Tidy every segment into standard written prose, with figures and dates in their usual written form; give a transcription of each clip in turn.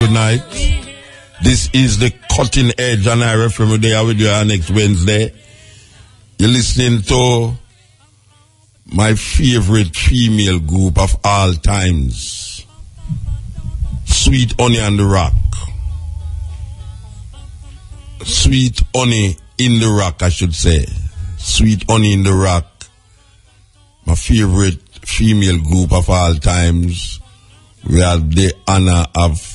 Good night. This is the Cutting Edge, and I refer to there with you next Wednesday. You're listening to my favorite female group of all times, Sweet Honey and the Rock. Sweet Honey in the Rock, I should say. Sweet Honey in the Rock. My favorite female group of all times. We had the honor of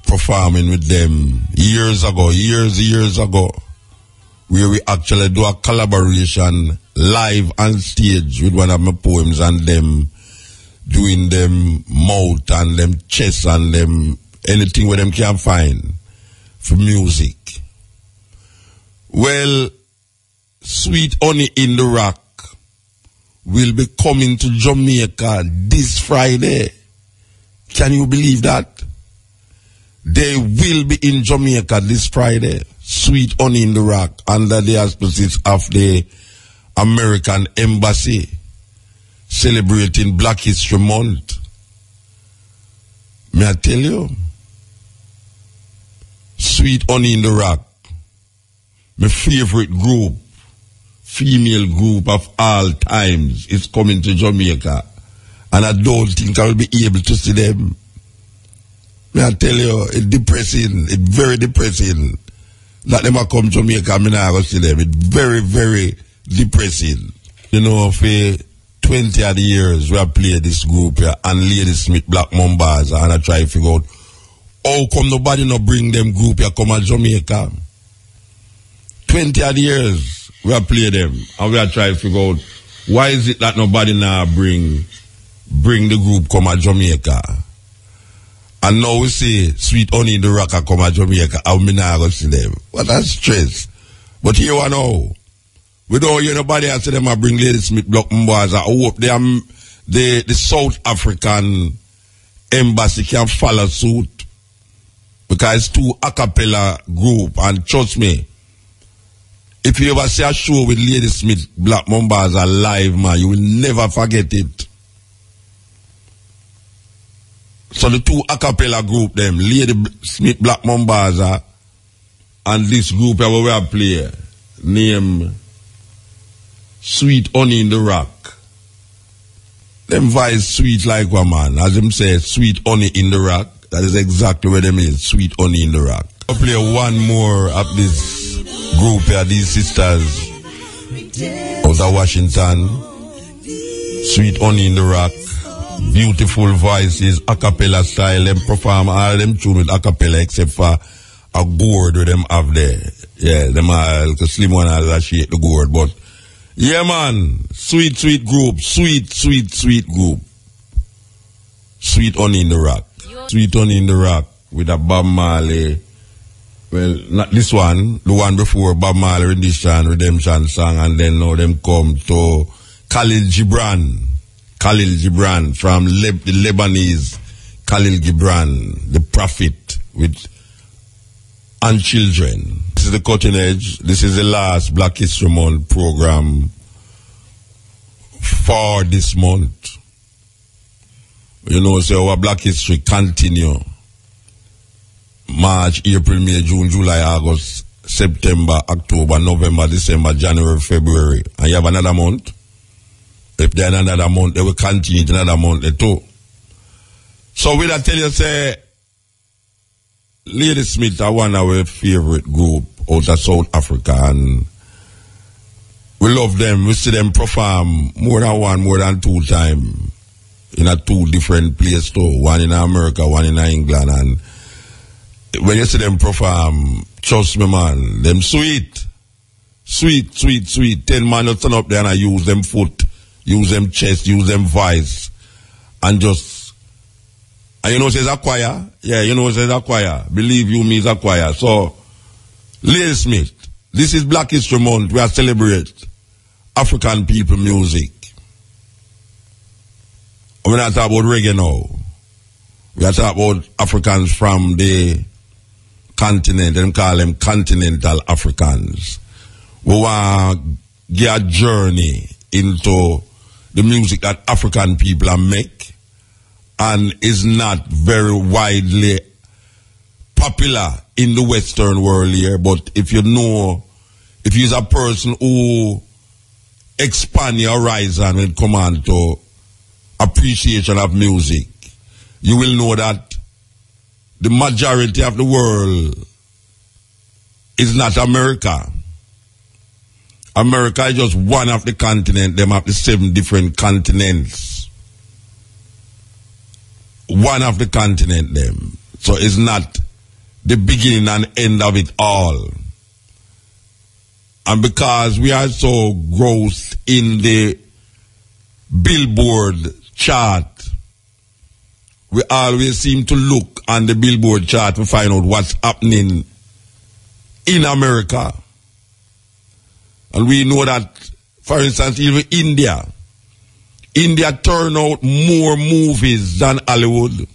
performing with them years ago, where we actually do a collaboration live on stage with one of my poems and them doing them mouth and them chest and them anything where them can find for music. Well, Sweet Honey in the Rock will be coming to Jamaica this Friday. Can you believe that? They will be in Jamaica this Friday. Sweet Honey in the Rock, under the auspices of the American Embassy, celebrating Black History Month. May I tell you? Sweet Honey in the Rock, my favorite group, female group of all times, is coming to Jamaica. And I don't think I will be able to see them. May I tell you, it's depressing. It's very depressing. That them a come to Jamaica, I'm not going to see them. It's very, very depressing. You know, for 20 odd years, we have played this group here, and Lady Smith, Black Mombasa, and I try to figure out how come nobody not bring them group here come to Jamaica. 20 odd years, we have played them, and we are trying to figure out why is it that nobody now bring the group come to Jamaica. And now we see Sweet Honey in the Rock come to Jamaica, and we not going to see them. What a stress. But here we know. We don't hear nobody else say them and bring Lady Smith, Black Mombasa. I hope the South African Embassy can follow suit. Because it's two a cappella group, and trust me, if you ever see a show with Lady Smith, Black Mombasa live, man, you will never forget it. So the two a cappella group, them, Lady Smith, Black Mombasa, and this group where we are playing, named Sweet Honey in the Rock. Them voice sweet like one man. As them say, Sweet Honey in the Rock. That is exactly where them is, Sweet Honey in the Rock. I'll play one more of this group here, these sisters out of Washington. Sweet Honey in the Rock. Beautiful voices, a cappella style. Them perform all them tune with a cappella except for a gourd with them have there. Yeah, them all, the slim one has shake the gourd. But yeah, man, sweet group, sweet group. Sweet Honey in the Rock. Sweet Honey in the Rock with a Bob Marley. Well, not this one, the one before Bob Marley rendition, redemption song, and then now them come to Khalil Gibran from the Lebanese Khalil Gibran, the prophet with and children. This is the Cutting Edge. This is the last Black History Month program for this month. You know, so our Black History continue. March, April, May, June, July, August, September, October, November, December, January, February. And you have another month. If there's another month, they will continue another month too. So will I tell you, say, Lady Smith are one of our favorite group out of South Africa, and we love them. We see them perform more than two times in a two different places too. One in America, one in England, and when you see them perform, trust me, man, them sweet. 10 man you turn up there and I use them foot, use them chest, use them voice, and just, and you know, it's a choir. Yeah, you know, it's a choir. Believe you me, it's a choir. So, Lady Smith, this is Black History Month. We are celebrating African people music. We're not talking about reggae now. We are talking about Africans from the continent, and call them continental Africans. We want to get a journey into the music that African people make, and is not very widely popular in the Western world here, but if you're a person who expand your horizon when it comes on to appreciation of music, you will know that the majority of the world is not America. America is just one of the continents. Them have the 7 different continents. One of the continent them. So it's not the beginning and end of it all. And because we are so gross in the Billboard chart, we always seem to look on the Billboard chart to find out what's happening in America. And we know that, for instance, even India turn out more movies than Hollywood.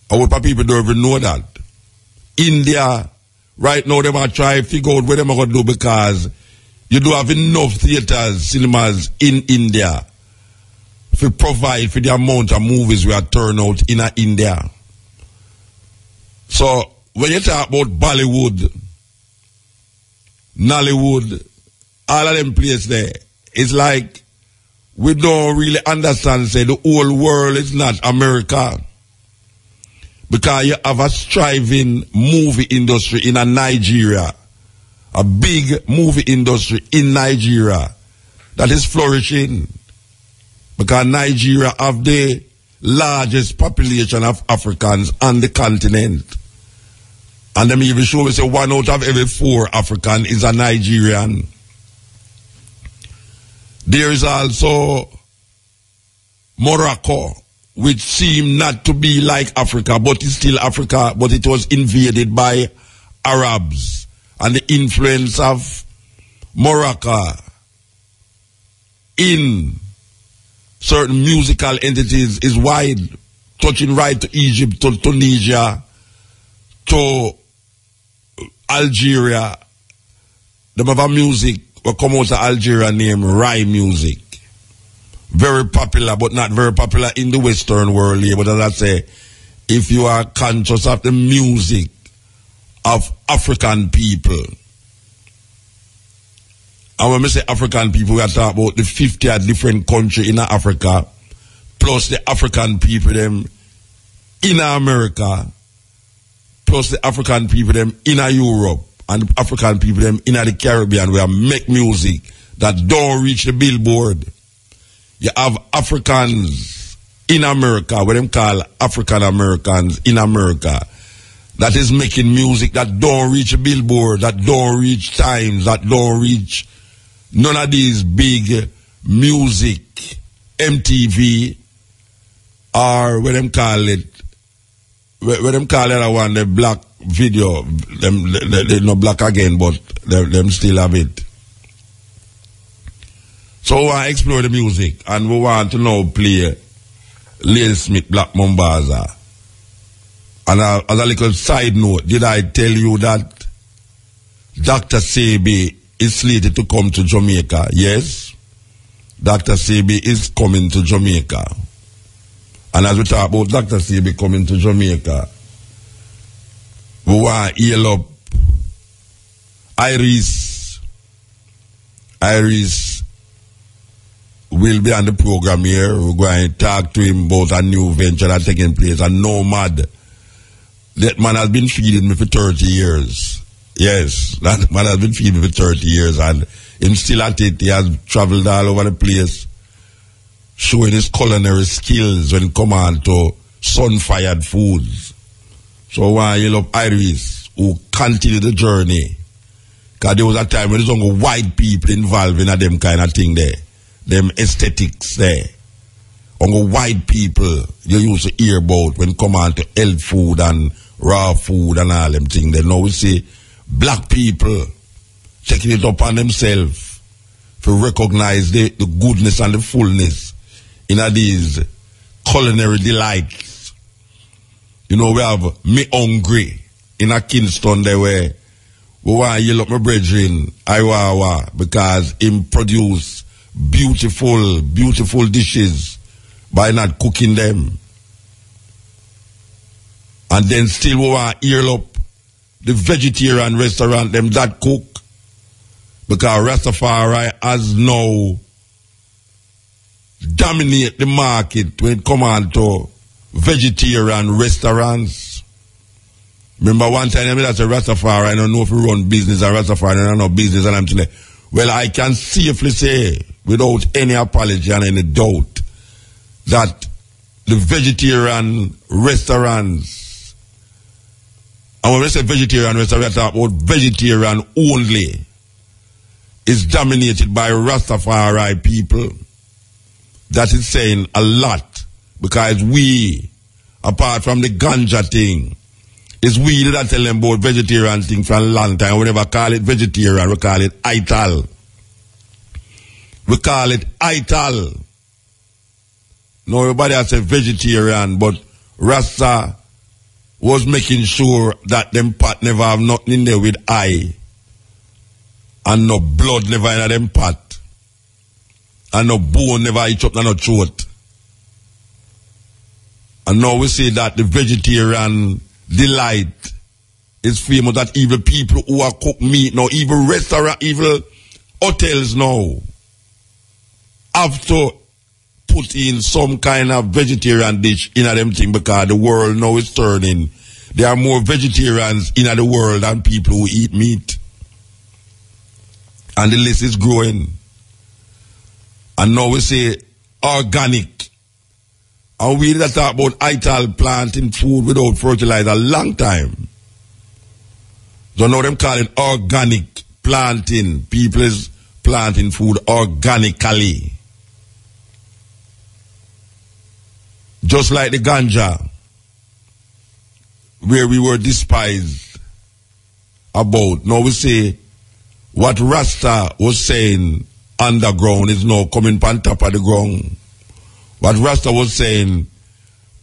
I hope people don't even know that. India, right now, they are trying to figure out what they're going to do, because you do have enough theaters, cinemas in India to provide for the amount of movies we are turn out in India. So, when you talk about Bollywood, Nollywood, all of them places there, it's like we don't really understand, say, the whole world is not America. Because you have a striving movie industry in Nigeria, a big movie industry in Nigeria that is flourishing. Because Nigeria have the largest population of Africans on the continent. And them even show me say 1 out of every 4 African is a Nigerian. There is also Morocco, which seemed not to be like Africa, but it's still Africa, but it was invaded by Arabs. And the influence of Morocco in certain musical entities is wide, touching right to Egypt, to Tunisia, to Algeria. Them have a music will come out of Algeria named Rai music. Very popular, but not very popular in the Western world here. But as I say, if you are conscious of the music of African people, and when we say African people, we are talking about the 50 different countries in Africa, plus the African people them in America, plus the African people them in Europe, and the African people them in the Caribbean, where make music that don't reach the Billboard. You have Africans in America, what them call African Americans in America, that is making music that don't reach a Billboard, that don't reach Times, that don't reach none of these big music, MTV, or what them call it, what them call it, I want the black video, they not black again, but them still have it. So we want to explore the music, and we want to now play Lady Smith Black Mambaza. And as a little side note, did I tell you that Dr. Sebi is slated to come to Jamaica? Yes, Dr. Sebi is coming to Jamaica. And as we talk about Dr. Sebi coming to Jamaica, we want to heal up Iris. Iris will be on the program here. We're going to talk to him about a new venture that's taking place, a Nomad. That man has been feeding me for 30 years. Yes, that man has been feeding me for 30 years, and him still at it. He has traveled all over the place, showing his culinary skills when it comes on to sun-fired foods. So why you love Iris, who continue the journey. Because there was a time when there's only white people involved in them kind of thing there. Them aesthetics there. Only white people you used to hear about when it come on to health food and raw food and all them things. Then now we see black people taking it upon themselves to recognize the goodness and the fullness in these culinary delights. You know, we have Me Hungry in a Kingston there where we want to yell up my brethren, Iwawa, because him produce beautiful, beautiful dishes by not cooking them. And then still we want to ear up the vegetarian restaurant, them that cook. Because Rastafari has now dominate the market when it comes on to vegetarian restaurants. Remember one time I mean, that's a Rastafari, I don't know if you run business or Rastafari, I don't know business, and I'm saying, well, I can safely say, without any apology and any doubt, that the vegetarian restaurants, and when we say vegetarian restaurants, we talk about vegetarian only, is dominated by Rastafari people. That is saying a lot, because we, apart from the ganja thing, it's we that tell them about vegetarian thing for a long time. We never call it vegetarian, we call it ital. We call it ital. No, everybody has said vegetarian, but Rasta was making sure that them pot never have nothing in there with eye. And no blood never in them pot. And no bone never eat up no throat. And now we say that the vegetarian delight is famous, that even people who are cook meat now, even restaurant, even hotels now, have to put in some kind of vegetarian dish in them thing, because the world now is turning. There are more vegetarians in the world than people who eat meat. And the list is growing. And now we say organic. And we that talk about ital planting food without fertilizer a long time. So now them call it organic planting. People is planting food organically. Just like the ganja, where we were despised about. Now we say what Rasta was saying underground is now coming on top of the ground. What Rasta was saying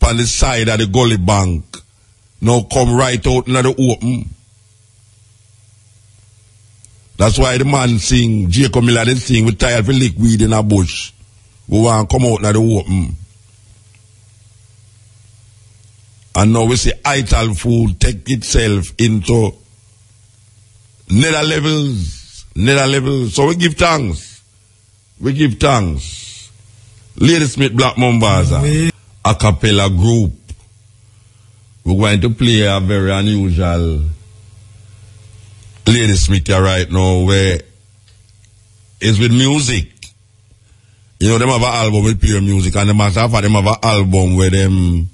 on the side of the gully bank now come right out into the open. That's why the man sing, Jacob Miller they sing, we tired for lick weed in a bush. We want to come out into the open. And now we say ital food take itself into nether levels. So we give thanks. We give thanks. Lady Smith Black Mombasa, a cappella group. We're going to play a very unusual Lady Smith here right now, where it's with music. You know, them have an album with pure music, and the matter of fact, them have an album where them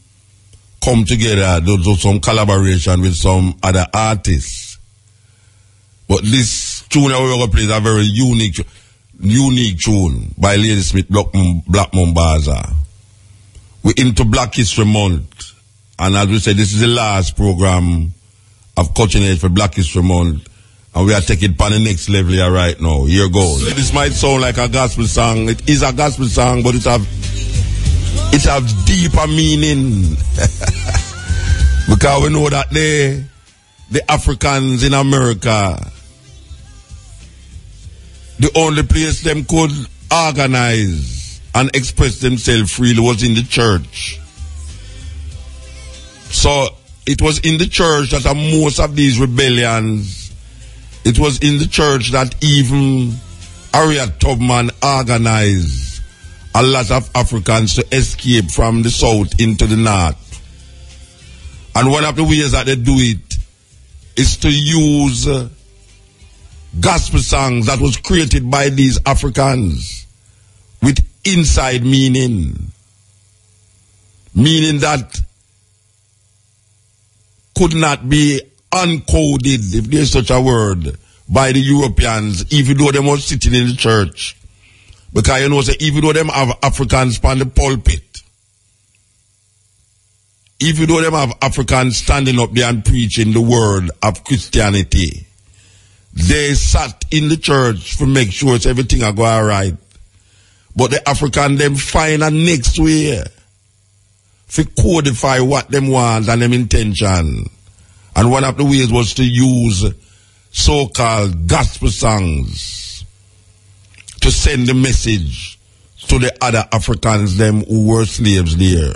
come together, do some collaboration with some other artists. But this tune that we're going to play is a very unique tune by Lady Smith Black Mombasa. We're into Black History Month. And as we said, this is the last program of Cutting Edge for Black History Month. And we are taking it on the next level here right now. Here goes. This might sound like a gospel song. It is a gospel song, but it have deeper meaning. Because we know that the Africans in America, the only place them could organize and express themselves freely was in the church. So it was in the church that most of these rebellions, it was in the church that even Harriet Tubman organized a lot of Africans to escape from the south into the north. And one of the ways that they do it is to use gospel songs that was created by these Africans with inside meaning. Meaning that could not be uncoded, if there's such a word, by the Europeans, even though they were sitting in the church. Because you know, say, even though them have Africans on the pulpit, even though them have Africans standing up there and preaching the word of Christianity, they sat in the church to make sure everything will go all right. But the African, them find a next way to codify what them want and them intention. And one of the ways was to use so-called gospel songs to send the message to the other Africans, them who were slaves there.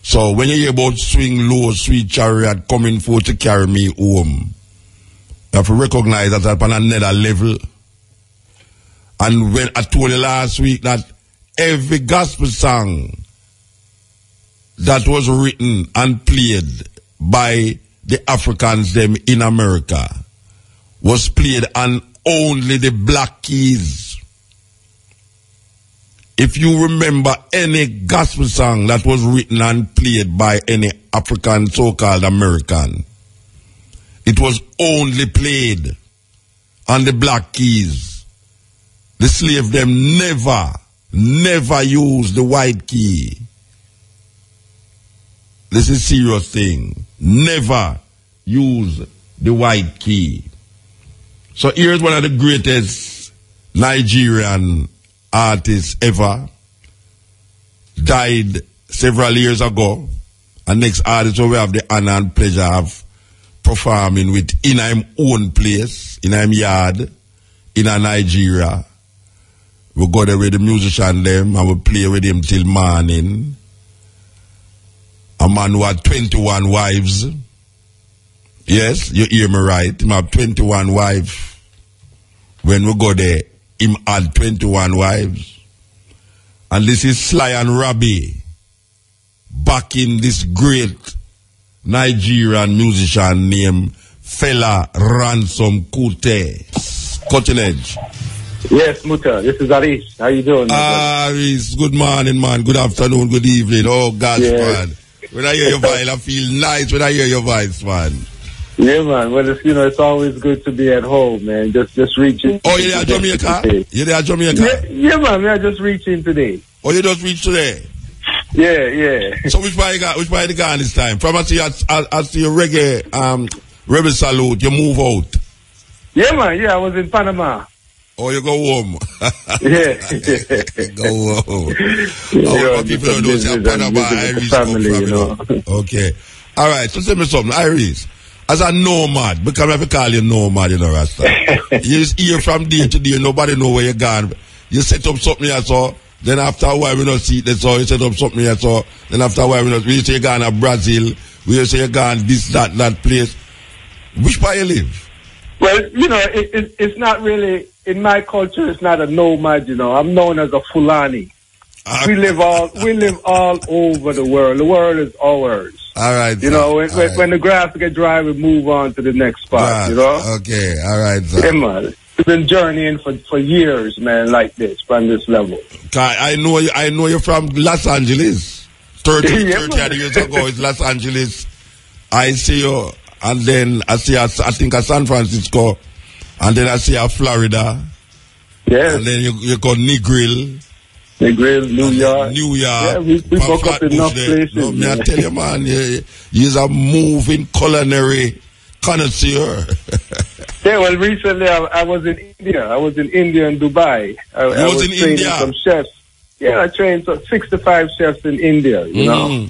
So when you hear about swing low, sweet chariot coming forth to carry me home, you have to recognize that upon another level. And when I told you last week that every gospel song that was written and played by the Africans them in America was played on only the black keys. If you remember any gospel song that was written and played by any African so-called American, it was only played on the black keys. The slave them never used the white key. This is a serious thing. Never use the white key. So here's one of the greatest Nigerian artists ever. Died several years ago. And next artist who we have the honor and pleasure of performing with in his own place, in his yard, in Nigeria. We go there with the musician them and we play with him till morning. A man who had 21 wives. Yes, you hear me right. Him have 21 wives. When we go there, him had 21 wives. And this is Sly and Robbie backing this great Nigerian musician named Fela Ransom Kuti. Cutting-edge. Yes, Muta. This is Aris. How you doing? Aris, good morning, man. Good afternoon, good evening. Oh, gosh, man. When I hear your voice, I feel nice when I hear your voice, man. Yeah, man. Well, it's always good to be at home, man. Just reaching. Oh, you're there, Jamaica? You're there, Jamaica? Yeah, man. I just reaching today. Oh, you just reached today? Yeah. So which part you got this time? From I see your reggae rebel salute, you move out. Yeah, man. Yeah, I was in Panama. Oh, you go home. Yeah. Go home. Oh, people don't know say Panama, Iris family, come from, you know. Okay. All right. So tell me something, Iris. As a nomad, because I have to call you nomad, you know, Rasta. You just hear from day to day, nobody know where you're gone. You set up something here, so then after a while we don't see it, so you set up something here, so then after a while we say you're gone to Brazil, we say you're gone this, that place. Which part you live? Well, you know, it's not really, in my culture, it's not a nomad, you know. I'm known as a Fulani. We live all over the world. The world is ours. All right. You know, when the grass gets dry, we move on to the next spot, you know? Okay, all right, sir. Yeah, man. We've been journeying for years, man, like this, from this level. I know you're from Los Angeles. 30 years ago, it's Los Angeles. I see you, and then I think San Francisco, and then I see Florida. Yeah. And then you go Negril. Negril, New York. Yeah, we broke up enough places. No, me I tell you, man, you're a moving culinary connoisseur. Yeah, well, recently I was in India. I was in India and Dubai. I was in India? Some chefs. Yeah, I trained 65 chefs in India, you know.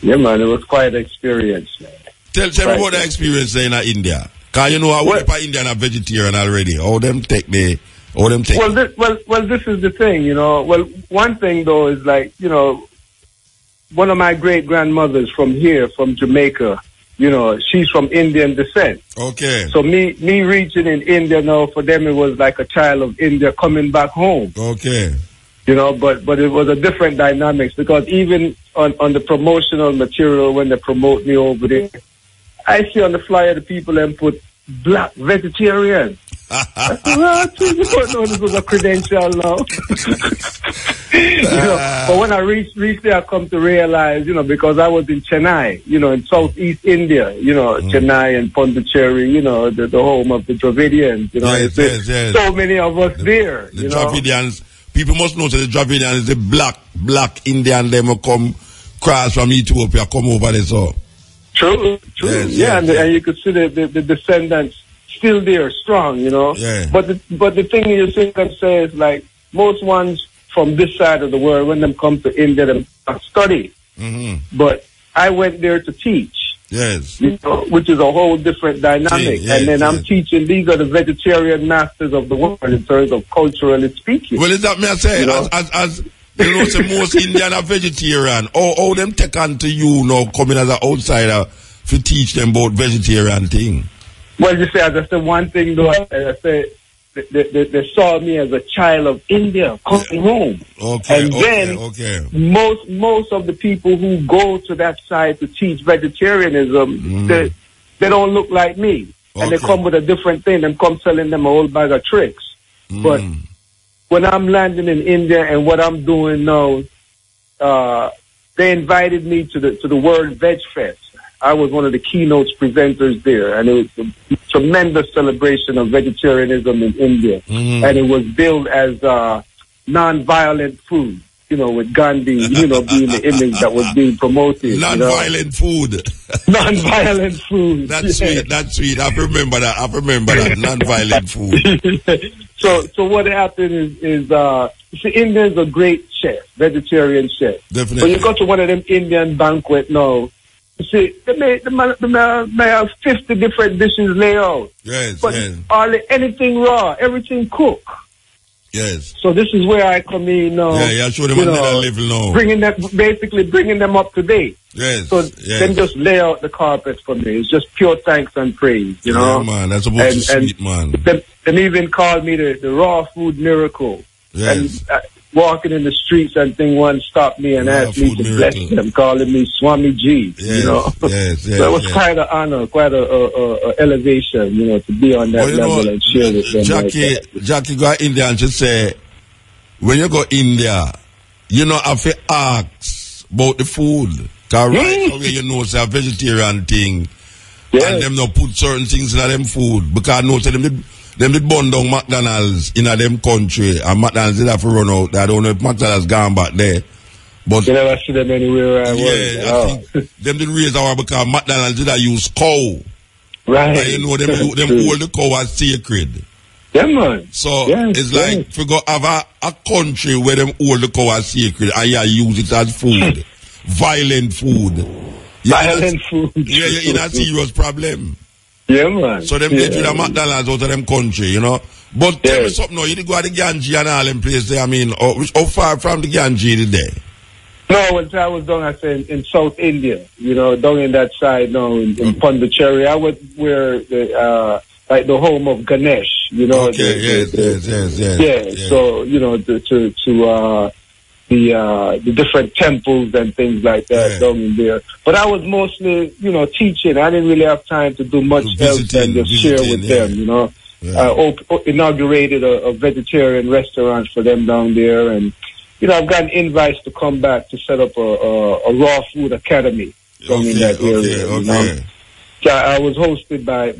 Yeah, man, it was quite an experience, man. Tell me about the experience there in India. Because you know, I work for Indian are vegetarian already. All them take. Well, this is the thing, you know. Well, one thing, though, is like, you know, one of my great-grandmothers from here, from Jamaica, you know, she's from Indian descent. Okay. So me reaching in India now, for them, it was like a child of India coming back home. Okay. You know, but it was a different dynamics, because even on the promotional material, when they promote me over there, I see on the flyer the people then put black vegetarian. I said, well, you don't know this was a credential now. You know, but when I reached there, I come to realize, you know, because I was in Chennai, you know, in southeast India, you know, Chennai and Pondicherry, you know, the home of the Dravidians, you know. Yes. So many of us there. The Dravidians, people must know that the Dravidians is the black Indian, them will come cross from Ethiopia, come over there, so. True. And you could see the descendants still there, strong, you know. Yeah. But the thing you see them say is like most ones from this side of the world, when them come to India, them study. Mm-hmm. But I went there to teach. Yes. You know, which is a whole different dynamic. And then I'm teaching. These are the vegetarian masters of the world in terms of culturally speaking. Well, is that me I say? You know? You know, say most Indian are vegetarian. How them take on to you now, coming as an outsider, to teach them about vegetarian thing? Well, you say, that's the one thing, though, I say, they saw me as a child of India coming home. Okay, and then most of the people who go to that side to teach vegetarianism, they don't look like me. And they come with a different thing and come telling them a whole bag of tricks. But when I'm landing in India and what I'm doing now, they invited me to the World Veg Fest. I was one of the keynote presenters there, and it was a tremendous celebration of vegetarianism in India. And it was billed as non-violent food, you know, with Gandhi, you know, being the image that was being promoted. Non-violent food. Non-violent food. That's sweet, that's sweet. I remember that, non-violent food. So what happened is see, Indians are great chefs, vegetarian chefs. Definitely. But you go to one of them Indian banquet now, you see, they may have 50 different dishes laid out. Yes, but yes. Anything raw, everything cooked. Yes. So this is where I come in now. Yeah, show them another level now. Bringing them up to date. Yes. So then just lay out the carpet for me. It's just pure thanks and praise, you know. Yeah, man, that's supposed to be sweet, man. They even called me the raw food miracle. Yes. And walking in the streets and thing, one stopped me and asked me to bless them, calling me Swami G. Yes, you know. Yes. So it was quite an honor, quite a elevation, you know, to be on that level and share with them. Jackie go to India and she say, when you go India, you know, have to ask about the food. Because right away, you know, it's a vegetarian thing. Yes. And them not put certain things in them food. Because I know, so them did burn down McDonald's in a them country, and McDonald's did have to run out. I don't know if McDonald's gone back there. But you never see them anywhere I I think them didn't raise our because McDonald's did use cow. Right. And you know, them hold the cow as sacred. Yeah, man. So it's like, if you go have a country where them hold the cow as sacred, and you use it as food. Violent food. Violent food. Yeah, you're in a serious problem. Yeah, man. So them get rid of McDonald's out of them country, you know. But tell me something now, you did go to the Ganges and all them places there, I mean, how far from the Ganges did they? No, when I was down, I said in South India, you know, down in that side now, in Pondicherry, I was where like the home of Ganesh, you know. Okay, yes. So, you know, to the different temples and things like that down in there. But I was mostly, you know, teaching. I didn't really have time to do much else than just share with them, you know. Inaugurated a vegetarian restaurant for them down there, and you know, I've gotten invites to come back to set up a raw food academy down in that area. You know? So I was hosted by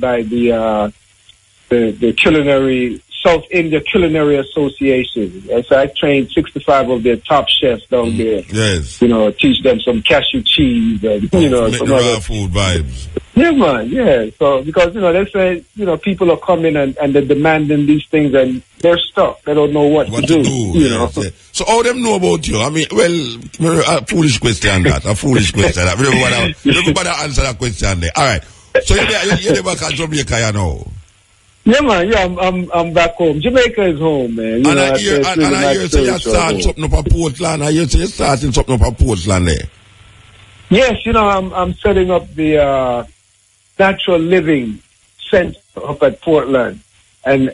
the culinary South India Culinary Association. So I trained 65 of their top chefs down there. Yes. You know, teach them some cashew cheese and, you know, some raw food vibes. Yeah, man, yeah. So, because, you know, they say, you know, people are coming and they're demanding these things and they're stuck. They don't know what to do. You know? So all them know about you? I mean, well, a foolish question that. Everybody answer that question there. All right. So you're back at Jamaica, you know? Yeah, man. Yeah, I'm back home. Jamaica is home, man. You and know, I hear you're starting something up at Portland. I hear you're starting something up at Portland there. Yes, you know, I'm setting up the natural living center up at Portland, and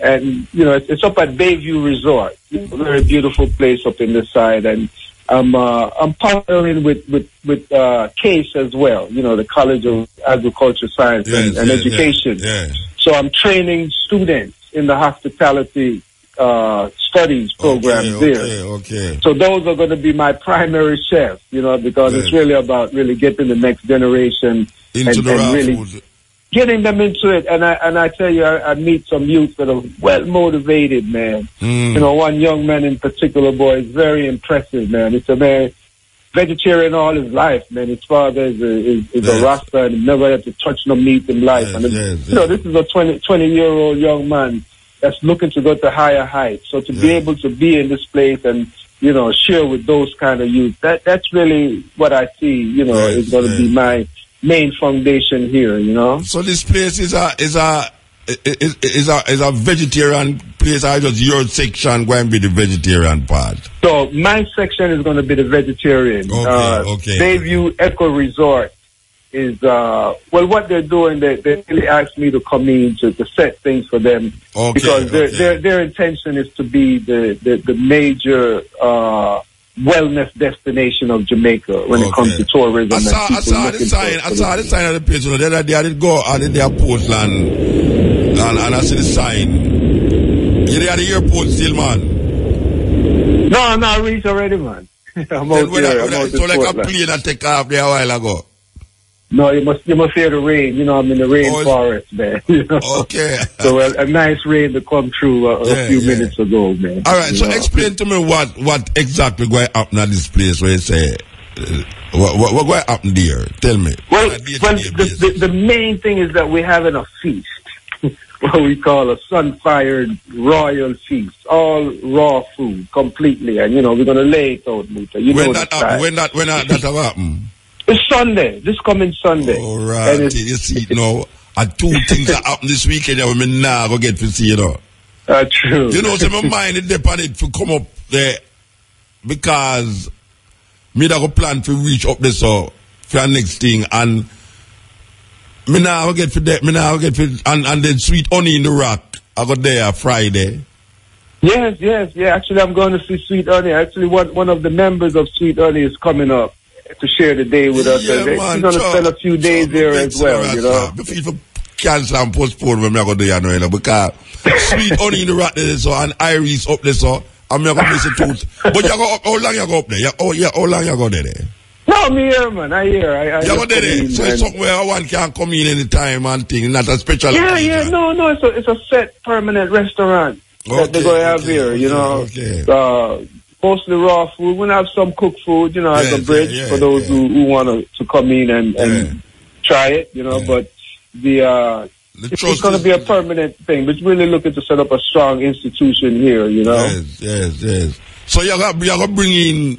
you know, it's up at Bayview Resort. A very beautiful place up in the side, and I'm partnering with CASE as well. You know, the College of Agriculture Science and Education. Yes. So I'm training students in the hospitality studies program there. Okay. So those are going to be my primary chefs, you know, because it's really about really getting the next generation into the raw really food. Getting them into it. And I tell you, I meet some youth that are well motivated, man. You know, one young man in particular, boy, is very impressive, man. It's a man vegetarian all his life, man. His father is a Rasta and never had to touch no meat in life. You know, this is a 20-year-old young man that's looking to go to higher heights. So to be able to be in this place and, you know, share with those kind of youth, that's really what I see, you know, is going to be my main foundation here, you know. So this place is a is a vegetarian place, or just your section going to be the vegetarian part? So my section is going to be the vegetarian. Okay. Bayview Eco Resort is what they're doing. They really asked me to come in to set things for them, because their intention is to be the major wellness destination of Jamaica when it comes to tourism. I saw the sign of the place. The other day I did go out in the Portland, and I see the sign. You at the airport still, man? No, I'm not reached already, man. I'm out here. So like a plane that take off there a while ago. No, you must hear the rain. You know, I'm in the rainforest, man. You know? Okay. So a nice rain to come through a few minutes ago, man. All right, so explain to me what exactly going to happen at this place where you say, what going to happen there? Tell me. Well, the main thing is that we're having a feast, what we call a sun-fired royal feast, all raw food, completely. And, you know, we're going to lay it out, Muta. When that happen? It's Sunday, this coming Sunday. All right, you see, you know, two things that happen this weekend that we now go get to see, you know. True. You know, so my mind is dependent to come up there, because me that go plan to reach up there so for the next thing, and me now get for that, and then Sweet Honey in the Rock, I got there Friday. Yes. Actually, I'm going to see Sweet Honey. Actually, one of the members of Sweet Honey is coming up to share the day with us. He's going to spend a few days there as well, you know. Before cancel and postpone when I go there, you know, because Sweet Honey in the Rock there, so, and Iris up there, so, I'm going to miss it too. But you go up, how long you go up there? How long you go there? No, me here, man. I hear. You go there, so it's somewhere one can come in anytime and thing, not a special. Yeah. No, it's a set permanent restaurant that they're going to have here, you know. Mostly raw food. We'll have some cooked food, you know, as a bridge for those who want to come in and try it, you know. But it's going to be a permanent thing. But really looking to set up a strong institution here, you know. Yes. So you're going to bring in.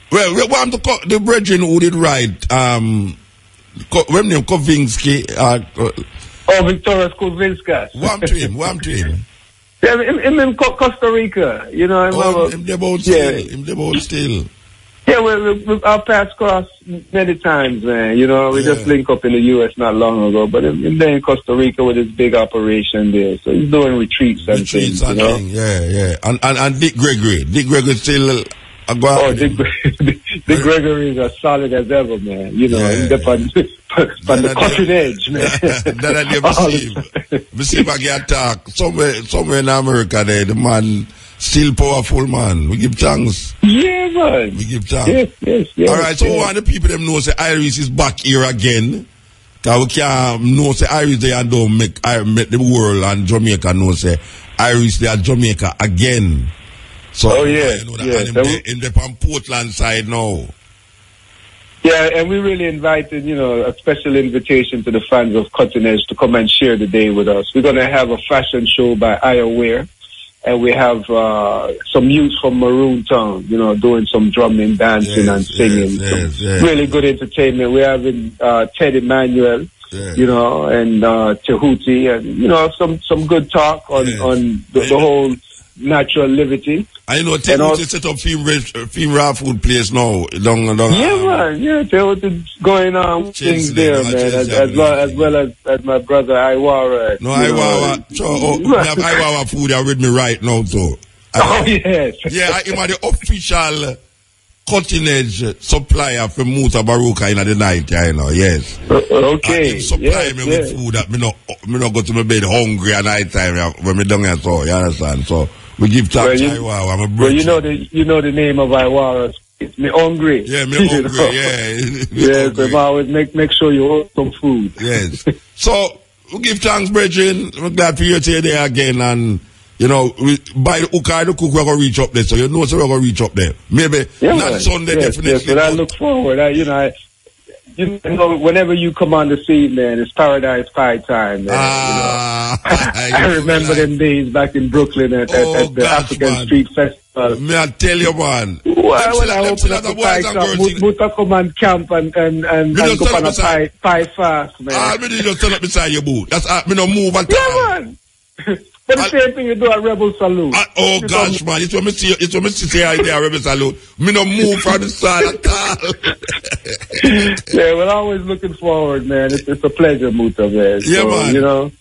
Well, we want to the brethren who did write. When name Kovinsky. Victorious Kovinskas. Warm to him. Yeah, in Costa Rica, you know. Him they both still. Yeah, we our paths crossed many times, man. You know, we just linked up in the U.S. not long ago, but him there in Costa Rica with his big operation there, so he's doing retreats and things, you know. Yeah. And Dick Gregory still. Dick Gregory is as solid as ever, man. You know, he's on the cutting edge, man. That I never see him. We see him again talk. Somewhere in America there, the man still powerful, man. We give thanks. Yeah, man. We give thanks. Yes. All right, so one of the people them know say Iris is back here again. Cause we can't know say Iris they and don't make the world and Jamaica know say Iris they are Jamaica again. So in the Portland side now. Yeah, and we really invited, you know, a special invitation to the fans of Cutting Edge to come and share the day with us. We're going to have a fashion show by Ioware, and we have some youth from Maroon Town, you know, doing some drumming, dancing, and singing. Really good entertainment. We're having Ted Emmanuel, you know, and Tahuti, and, you know, some good talk on the whole natural liberty. I know Tahuti set up film raw food place now. Tahuti going on with things there, man, as well as my brother Iwara. No, Iwara. I have Iwara food there with me right now, too. Yes. Yeah, I'm the official Cutting Edge supplier for Muta Baruka in the night, you know, yes. Okay. And supply me with food that me not go to my bed hungry at night time when me down here, so, you understand? So, we give thanks to Iwara. I'm a well, you know the name of Iwara. It's me hungry. Yeah, me hungry, Yes, so always make sure you order some food. Yes. So, we give thanks, brethren. We're glad for you today there again, and you know, by the hook or the cook, we're going to reach up there. So, you know, so we're going to reach up there. Maybe not Sunday, definitely. Yes, but I look forward. you know, whenever you come on the scene, man, it's Paradise Pie time, man. I remember them days back in Brooklyn at the African Street Festival. May I tell you, man? Well, when I open up the pie shop, Muta come and camp and go on a pie fast, man. I really just turn up beside your boot. That's me no move at all. Yeah, man. But the same thing you do at Rebel Salute. Oh gosh, man! It's when me see here at Rebel Salute. Me no move from the side at all. Yeah, we're always looking forward, man. It's a pleasure, Muta, man. Yeah, so, man. You know,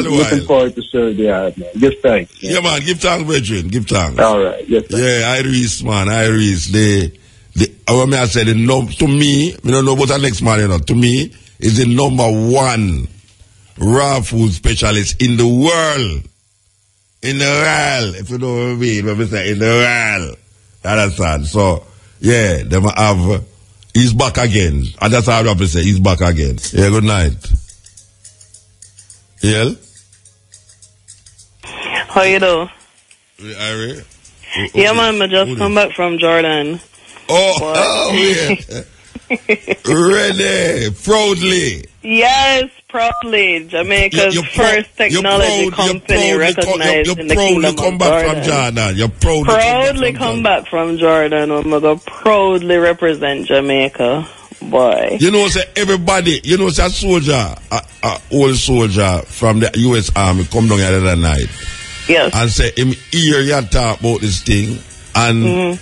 looking forward to serve the art, man. Give thanks. Man. Yeah, man. Give thanks, brethren. Give thanks. All right. Yes, yeah, Iris, man. Iris. What may I say? To me, we don't know about the next man. You know, to me, is the #1 raw food specialist in the world. In the world, if you know what I mean, when we say in the world. Understand? So, yeah, them have, he's back again. And that's how I have to say, he's back again. Yeah, good night. Yeah? How you do? Ari? Yeah, man, I just come back from Jordan. Oh, yeah. Ready, proudly. Yes, proudly. Jamaica's first technology company recognized in the kingdom of Jordan. You're proudly come back from Jordan. I'm going to proudly represent Jamaica. Boy. You know, say everybody, you know, say a soldier, a old soldier from the U.S. Army come down here the other night. Yes. And say, him hear you talk about this thing, and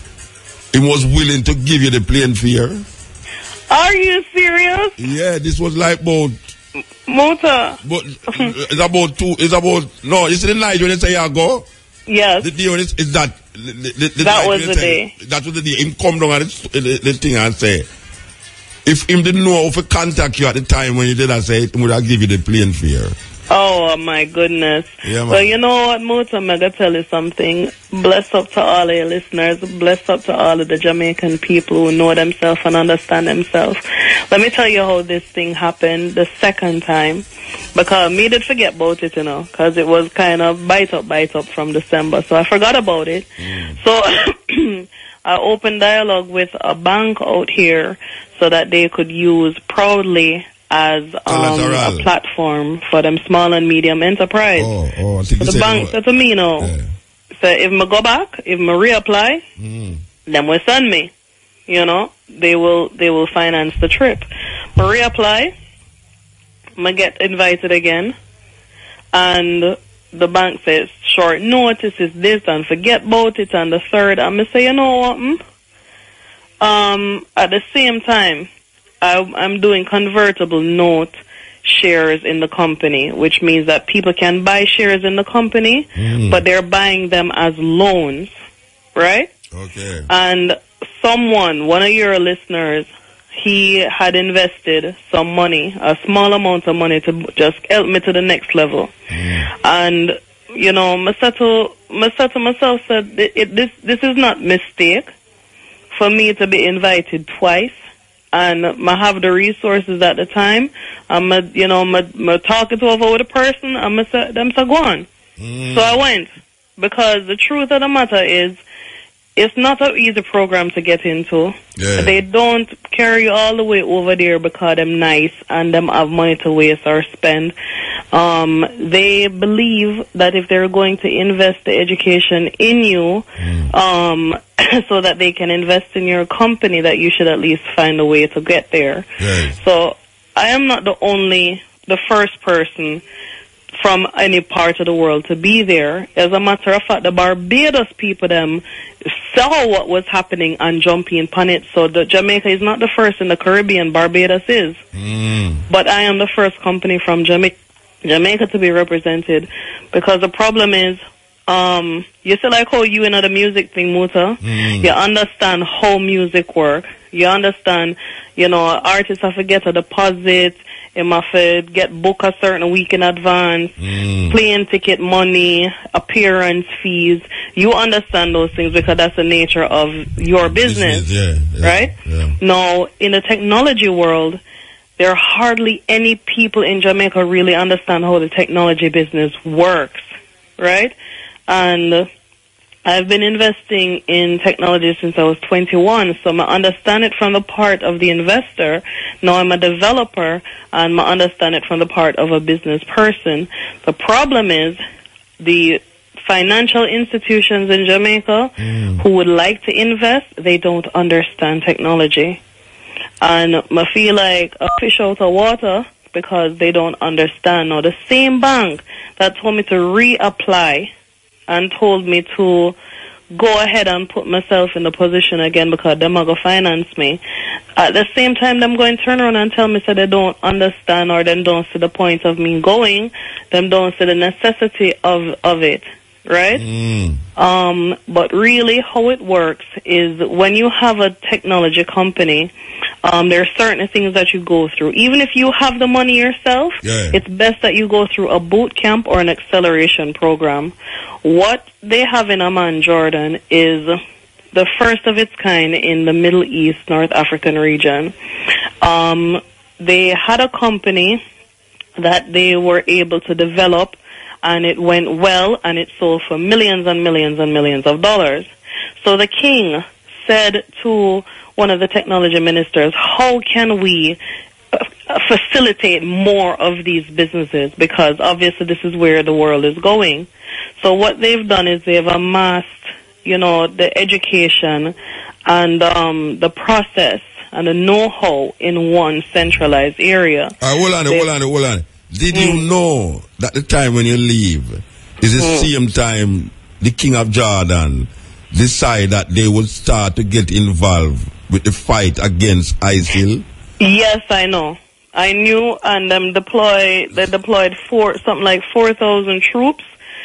he was willing to give you the plane fare. Are you serious? Yeah, this was like about... Muta. But it's about no, it's the night when they say you go. Yes. The day when it's that... that was the day. That was the day. Him come down and the thing and say, if him didn't know how to contact you at the time when you did that, say, he would have give you the plane fare. Oh, my goodness. Yeah, well, you know what, Muta, I'm going to tell you something. Bless up to all of your listeners. Bless up to all of the Jamaican people who know themselves and understand themselves. Let me tell you how this thing happened the second time. Because me did forget about it, you know, because it was kind of bite up from December. So I forgot about it. So I opened dialogue with a bank out here so that they could use Proudly as a platform for them small and medium enterprise. So the bank said to me, you know, so if I go back, if I reapply, then will send me. You know, they will finance the trip. I reapply, I get invited again, and the bank says short notice is this and forget about it, and the third, I'm say, you know what? At the same time, I'm doing convertible note shares in the company, which means that people can buy shares in the company, but they're buying them as loans, right? Okay. And one of your listeners, he had invested some money, a small amount of money to just help me to the next level. And, you know, I said to myself, this is not mistake for me to be invited twice. And I have the resources at the time. I'm talking to over with a person. I'm say go on. So I went, because the truth of the matter is, it's not an easy program to get into. Yeah. They don't carry you all the way over there because they're nice and them have money to waste or spend. They believe that if they're going to invest the education in you, so that they can invest in your company, that you should at least find a way to get there. Yeah. So I am not the first person from any part of the world to be there. As a matter of fact, the Barbados people them saw what was happening and jumping upon it. So the Jamaica is not the first in the Caribbean. Barbados is. But I am the first company from Jamaica to be represented, because the problem is, you see like how you know the music thing, Muta, you understand how music work. You understand, you know, artists have to get a deposit, you must get booked a certain week in advance, plane ticket money, appearance fees. You understand those things because that's the nature of your business, right? Yeah. Now, in the technology world, there are hardly any people in Jamaica really understand how the technology business works, right? And I've been investing in technology since I was 21, so I understand it from the part of the investor. Now I'm a developer, and I understand it from the part of a business person. The problem is the financial institutions in Jamaica who would like to invest, they don't understand technology. And I feel like a fish out of water because they don't understand. Now, the same bank that told me to reapply and told me to go ahead and put myself in the position again because them are going to finance me. At the same time, them going to turn around and tell me so they don't understand or them don't see the point of me going. Them don't see the necessity of it. Right? But really how it works is when you have a technology company, there are certain things that you go through. Even if you have the money yourself, it's best that you go through a boot camp or an acceleration program. What they have in Amman, Jordan, is the first of its kind in the Middle East, North African region. They had a company that they were able to develop, and it went well, and it sold for millions and millions and millions of dollars. So the king said to one of the technology ministers, how can we facilitate more of these businesses? Because obviously this is where the world is going. So what they've done is they've amassed, the education and the process and the know-how in one centralized area. Hold on. Did you know that the time when you leave is the same time the King of Jordan decide that they would start to get involved with the fight against ISIL? Yes, I know. I knew, and they deployed something like 4,000 troops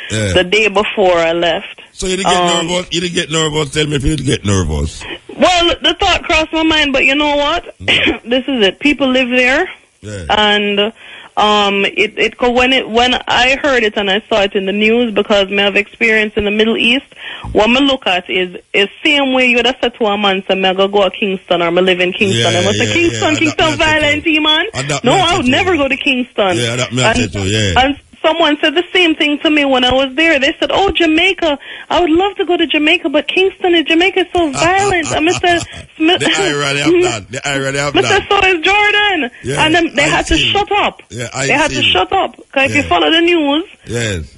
the day before I left. So you didn't get nervous? You didn't get nervous? Tell me if you didn't get nervous. Well, the thought crossed my mind, but you know what? This is it. People live there, and when I heard it and I saw it in the news, because I have experience in the Middle East, what I look at is same way you would have said to a man, say, I go to Kingston or I live in Kingston. I must say, Kingston violent, man. No, I would never go to Kingston. Yeah, that matters too, And someone said the same thing to me when I was there. They said, oh, Jamaica, I would love to go to Jamaica, but Kingston and Jamaica is so violent. And Mr. Smith, the irony of that. So is Jordan. Yeah, and then they had to shut up. Yeah, they had to shut up. Because if you follow the news,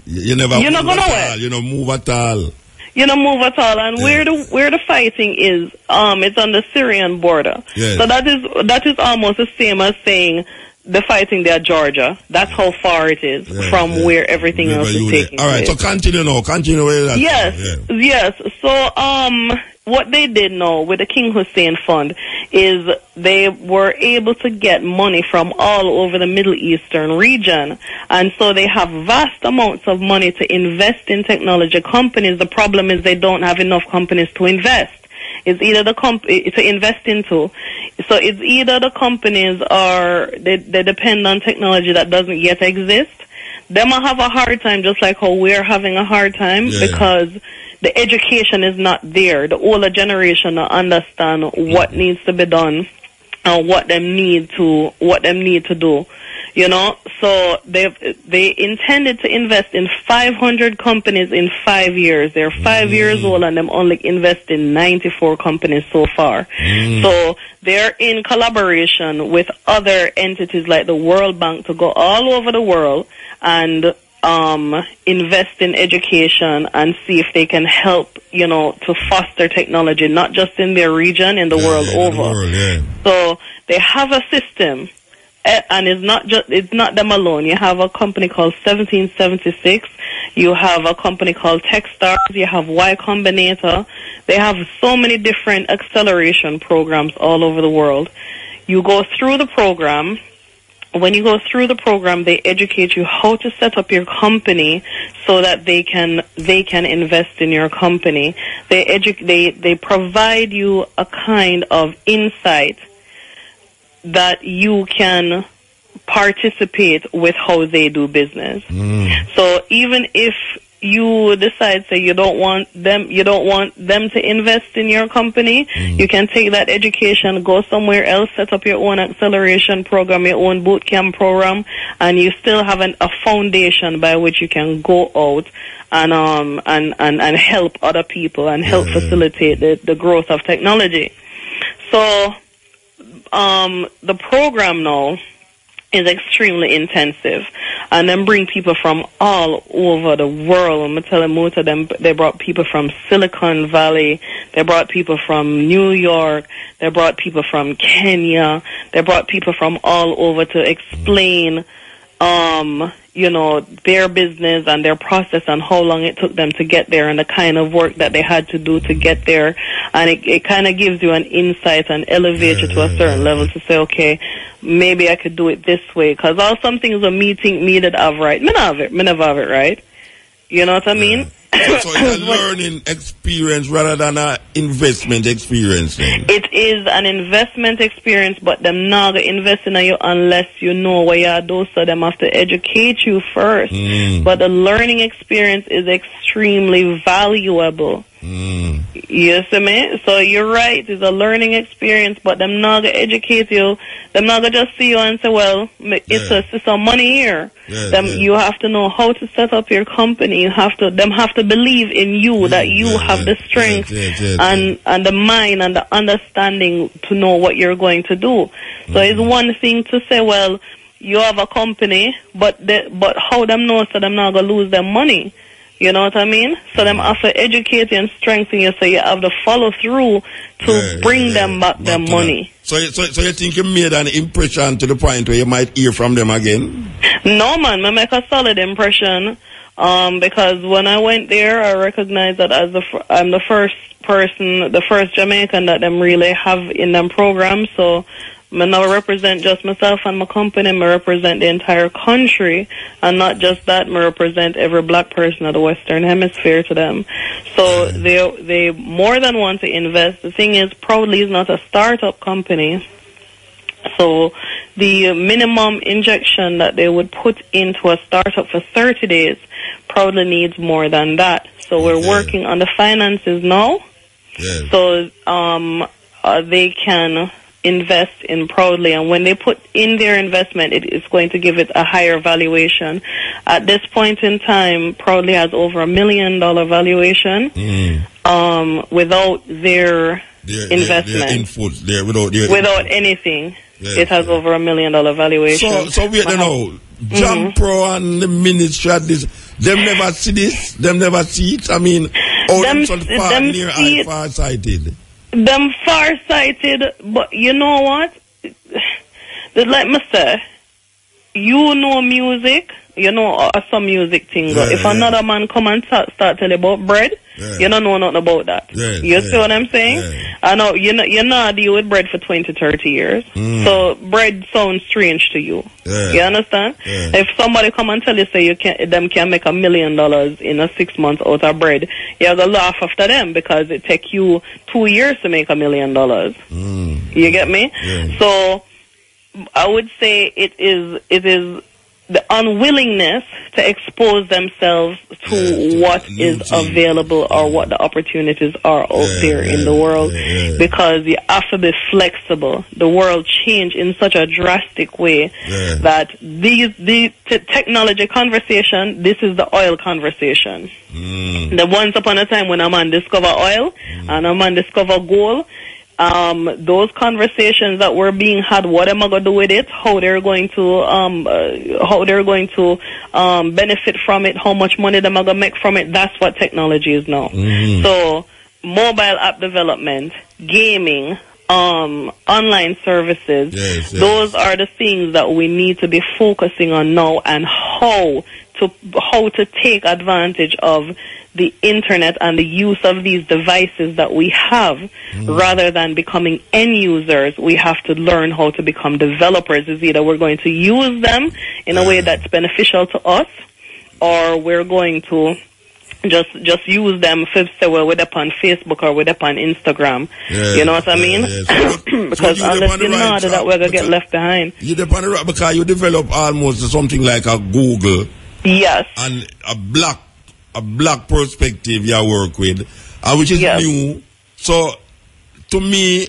you never you're not move going at all. You don't move at all. You don't move at all. And where the fighting is, it's on the Syrian border. Yes. So that is almost the same as saying the fighting there at Georgia. That's how far it is from where everything else is taking place. All right, so continue now. Continue with that. Yes. So, what they did now with the King Hussein Fund is they were able to get money from all over the Middle Eastern region. And so they have vast amounts of money to invest in technology companies. The problem is they don't have enough companies to invest. It's either to invest into. So it's either the companies are they depend on technology that doesn't yet exist. Them will have a hard time, just like how we're having a hard time, because the education is not there. The older generation don't understand what needs to be done and what them need to do. So they intended to invest in 500 companies in 5 years. They're 5 years old and them only invest in 94 companies so far. So they're in collaboration with other entities like the World Bank to go all over the world and invest in education and see if they can help, to foster technology, not just in their region, in the world over. So they have a system. And it's not them alone. You have a company called 1776. You have a company called Techstars. You have Y Combinator. They have so many different acceleration programs all over the world. You go through the program. When you go through the program, they educate you how to set up your company so that they can invest in your company. They provide you a kind of insight that you can participate with how they do business. So even if you decide, say, you don't want them to invest in your company, you can take that education, go somewhere else, set up your own acceleration program, your own boot camp program, and you still have a foundation by which you can go out and help other people and help facilitate the growth of technology. So the program now is extremely intensive, and then bring people from all over the world. I'm telling most of them, they brought people from Silicon Valley, they brought people from New York, they brought people from Kenya, they brought people from all over to explain their business and their process and how long it took them to get there and the kind of work that they had to do to get there. And it kind of gives you an insight and elevates you to a certain level to say, okay, maybe I could do it this way. Because all some things are me that I've right. Me never have it right. You know what I mean? So it's a learning experience rather than an investment experience. Then. It is an investment experience, but them not gonna invest in you unless you know what you do. So them have to educate you first. But the learning experience is extremely valuable. You see me? So you're right, it's a learning experience, but them not gonna educate you. Them not gonna just see you and say, well, it's some money here. You have to know how to set up your company. Them have to believe in you, that you have the strength and the mind and the understanding to know what you're going to do. So it's one thing to say, well, you have a company, but how them know so them not gonna lose their money? You know what I mean? So them have to educate you and strengthen you, so you have to follow through to bring them back their money. So you think you made an impression to the point where you might hear from them again? No, man. I make a solid impression. Because when I went there, I recognized that I'm the first person, the first Jamaican that them really have in them programs. So I now represent just myself and my company. I represent the entire country, and not just that, I represent every black person of the Western Hemisphere to them. So they more than want to invest. The thing is, Proudly is not a startup company. So the minimum injection that they would put into a startup for 30 days Proudly needs more than that. So we're working on the finances now. So they can invest in Proudly, and when they put in their investment, it is going to give it a higher valuation. At this point in time, Proudly has over $1 million valuation without their investment. Without anything. It has over $1 million valuation. So wait now. Jam Pro and the ministry at this, them never see this? Them never see it? I mean, them so far-sighted. Them far-sighted, but you know what? Like me say, you know music, you know some music thing. If another man come and start telling you about bread, you don't know nothing about that. You see what I'm saying? I know you not deal with bread for 20, 30 years. So bread sounds strange to you. You understand? If somebody come and tell you, say them can make $1 million in a 6 months out of bread, you're gonna laugh after them because it take you 2 years to make $1 million. You get me? So I would say it is the unwillingness to expose themselves to what is available or what the opportunities are out there in the world, because you have to be flexible. The world changed in such a drastic way that the technology conversation, this is the oil conversation. The once upon a time when a man discover oil and a man discover gold, those conversations that were being had, what am I going to do with it, how they're going to benefit from it, how much money them are going to make from it, that's what technology is now. So mobile app development, gaming, online services, those are the things that we need to be focusing on now, and how to take advantage of the internet and the use of these devices that we have. Rather than becoming end users, we have to learn how to become developers. Is either we're going to use them in a way that's beneficial to us, or we're going to just use them for, say, well, we're up on Facebook or we're up on Instagram. You know what I mean? Because unless you know that we're going to get left behind. You're up on the right because you develop almost something like a Google. Yes. And a black a black perspective you work with, which is new. So, to me,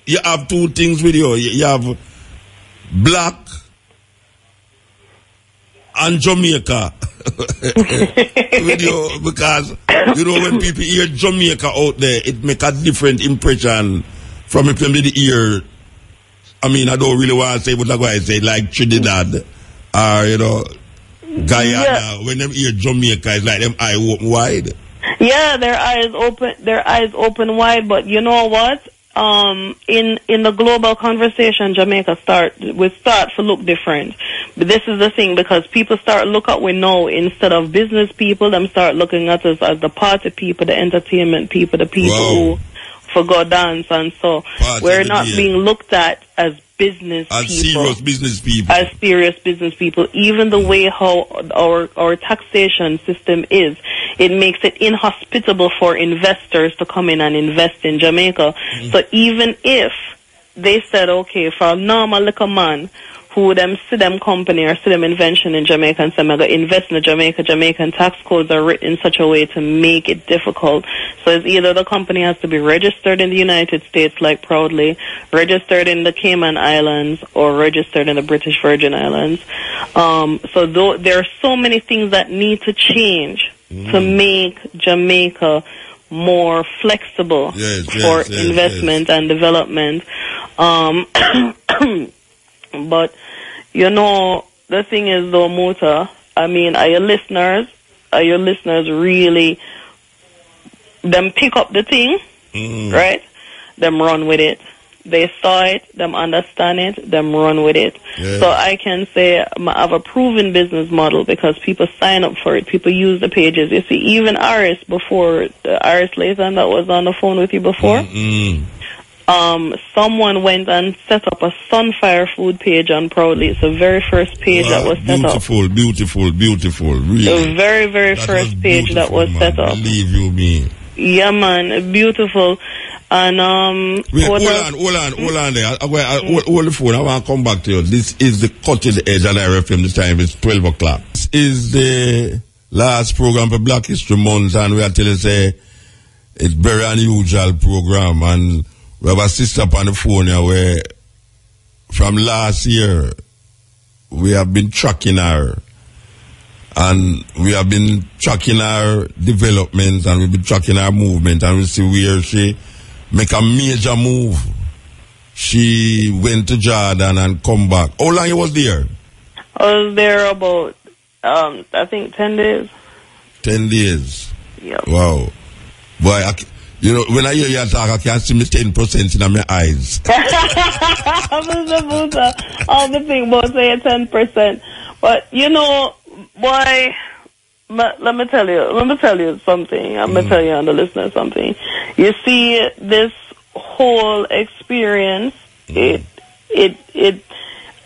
you have two things with you. You have black and Jamaica. With you, because, you know, when people hear Jamaica out there, it make a different impression from if them did hear. I mean, I don't really want to say what I'm going to say, like Trinidad, or, you know, Guyana. Yeah. When them hear Jamaica, it's like them eyes open wide. Yeah, their eyes open wide, but you know what? In the global conversation, Jamaica start to look different. But this is the thing, because people start look at we now instead of business people, them start looking at us as the party people, the entertainment people, the people who forgot dance, and so we're not being looked at as business people. Serious business people. As serious business people. Even the way how our taxation system is, it makes it inhospitable for investors to come in and invest in Jamaica. Mm-hmm. So even if they said, okay, for a normal little man who them see them company or see them invention in Jamaica and say, I'm going to invest in Jamaican tax codes are written in such a way to make it difficult. So it's either the company has to be registered in the United States, like Proudly, registered in the Cayman Islands, or registered in the British Virgin Islands. So there are so many things that need to change to make Jamaica more flexible for investment and development. But, you know, the thing is, though, Mota, I mean, are your listeners really, them pick up the thing, right? Them run with it. They saw it, them understand it, them run with it. Yeah. So I can say I have a proven business model because people sign up for it. People use the pages. You see, even Aris Aris LaTham that was on the phone with you before, someone went and set up a Sunfire food page on Proudly. It's the very first page that was set up. Beautiful. Really. The very, very first page that was set up. Believe you me. Yeah, man. Beautiful. And, wait, hold on there. Hold the phone. I want to come back to you. This is the Cutting Edge on RFM. This time it's 12 o'clock. This is the last program for Black History Month, and we are telling you, say, it's very unusual program, and we have a sister up on the phone here where from last year we have been tracking her, and we have been tracking her development, and we've been tracking her movement, and we see where she make a major move. She went to Jordan and come back. How long you was there? I was there about I think 10 days. 10 days. Yep. Wow. Boy, you know, when I hear you talk, I can see me 10% in my eyes. All the thing about say 10%. But, you know, boy, let me tell you something. I'm going to tell you and the listener something. You see, this whole experience, it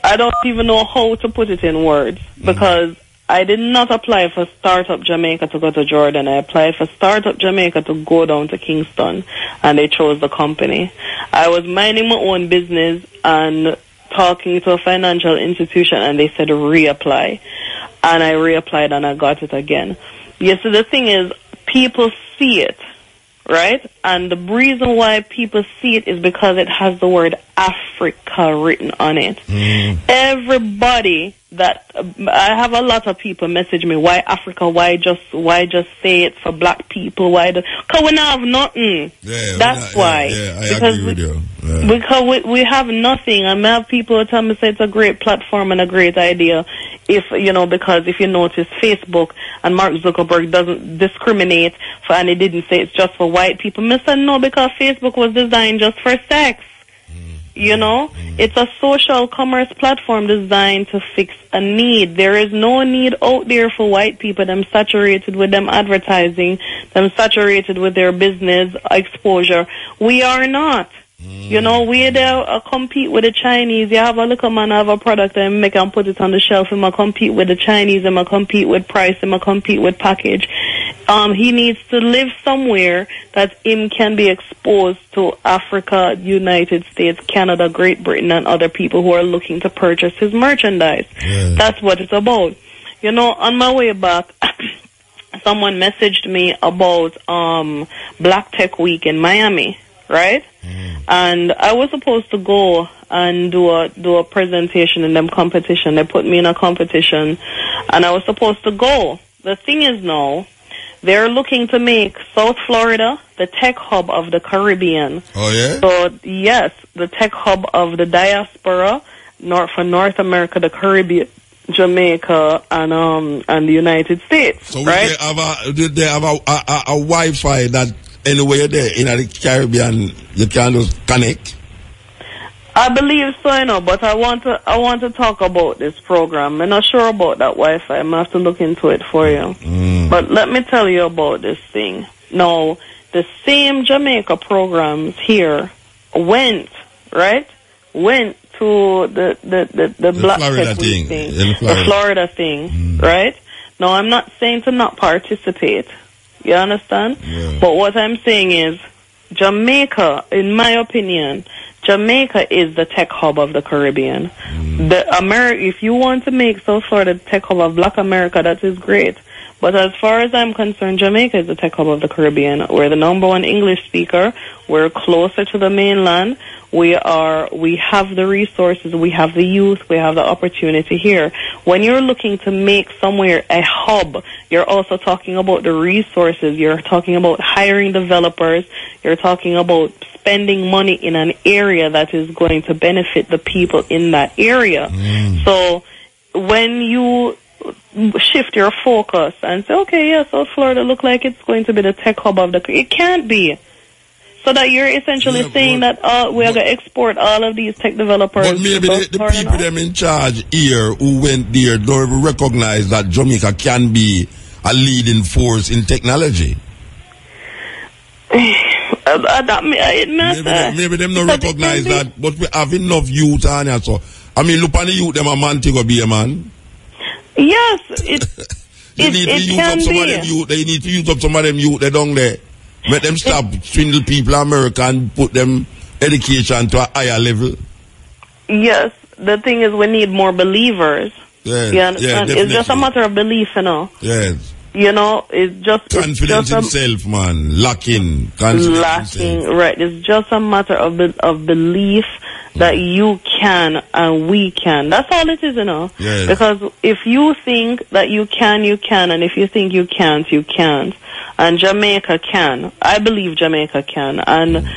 I don't even know how to put it in words, because I did not apply for Startup Jamaica to go to Jordan. I applied for Startup Jamaica to go down to Kingston, and they chose the company. I was minding my own business and talking to a financial institution, and they said reapply. And I reapplied and I got it again. Yes, so the thing is, people see it, right? And the reason why people see it is because it has the word Africa written on it. Everybody that I have a lot of people message me, why Africa? Why just say it for black people? Why? Because we don't have nothing. That's why. I agree with you. Because we have nothing, and I have people tell me say it's a great platform and a great idea. If you know, because if you notice, Facebook and Mark Zuckerberg doesn't discriminate for, and he didn't say it's just for white people. I said no, because Facebook was designed just for sex. You know, it's a social commerce platform designed to fix a need. There is no need out there for white people. Them saturated with them advertising, them saturated with their business exposure. We are not. You know, we there compete with the Chinese. You have a little man have a product and make and put it on the shelf. Him compete with the Chinese. Him compete with price. Him compete with package. He needs to live somewhere that him can be exposed to Africa, United States, Canada, Great Britain, and other people who are looking to purchase his merchandise. That's what it's about. You know, on my way back, someone messaged me about Black Tech Week in Miami, right? And I was supposed to go and do a presentation in them competition. They put me in a competition, and I was supposed to go. The thing is now, they're looking to make South Florida the tech hub of the Caribbean. Oh, yeah? So, yes, the tech hub of the diaspora for North America, the Caribbean, Jamaica, and the United States. So right? Did they have a Wi-Fi that anywhere there in the Caribbean you can just connect? I believe so, but I want to talk about this program. I'm not sure about that Wi-Fi. I'm going to have to look into it for you. But let me tell you about this thing. Now, the same Jamaica programs here went to the Black Tech Week thing. The Florida thing, right? Now, I'm not saying to not participate. You understand? Yeah. But what I'm saying is, Jamaica, in my opinion, Jamaica is the tech hub of the Caribbean. If you want to make South Florida the tech hub of Black America, that is great. But as far as I'm concerned, Jamaica is the tech hub of the Caribbean. We're the #1 English speaker. We're closer to the mainland. We have the resources, we have the youth, we have the opportunity here. When you're looking to make somewhere a hub, you're also talking about the resources. You're talking about hiring developers. You're talking about spending money in an area that is going to benefit the people in that area. So when you shift your focus and say, okay, yeah, South Florida look like it's going to be the tech hub of the... It can't be. So that you're essentially saying that we are going to export all of these tech developers. But maybe the people them in charge here who went there don't recognize that Jamaica can be a leading force in technology. Maybe them don't recognize that, but we have enough youth on here. So, I mean, look on the youth, them a man to go be a man. Yes, They need to use up some of them youth. They need to use up some of them youth. They don't there. Let them stop swindle people in America and put them education to a higher level. Yes, the thing is we need more believers. Yes, you understand? It's just a matter of belief, Yes. It's just... Confidence in self, man. Lacking. Right. It's just a matter of belief that you can and we can. That's all it is, Yes. Because if you think that you can, you can. And if you think you can't, you can't. And Jamaica can. I believe Jamaica can. And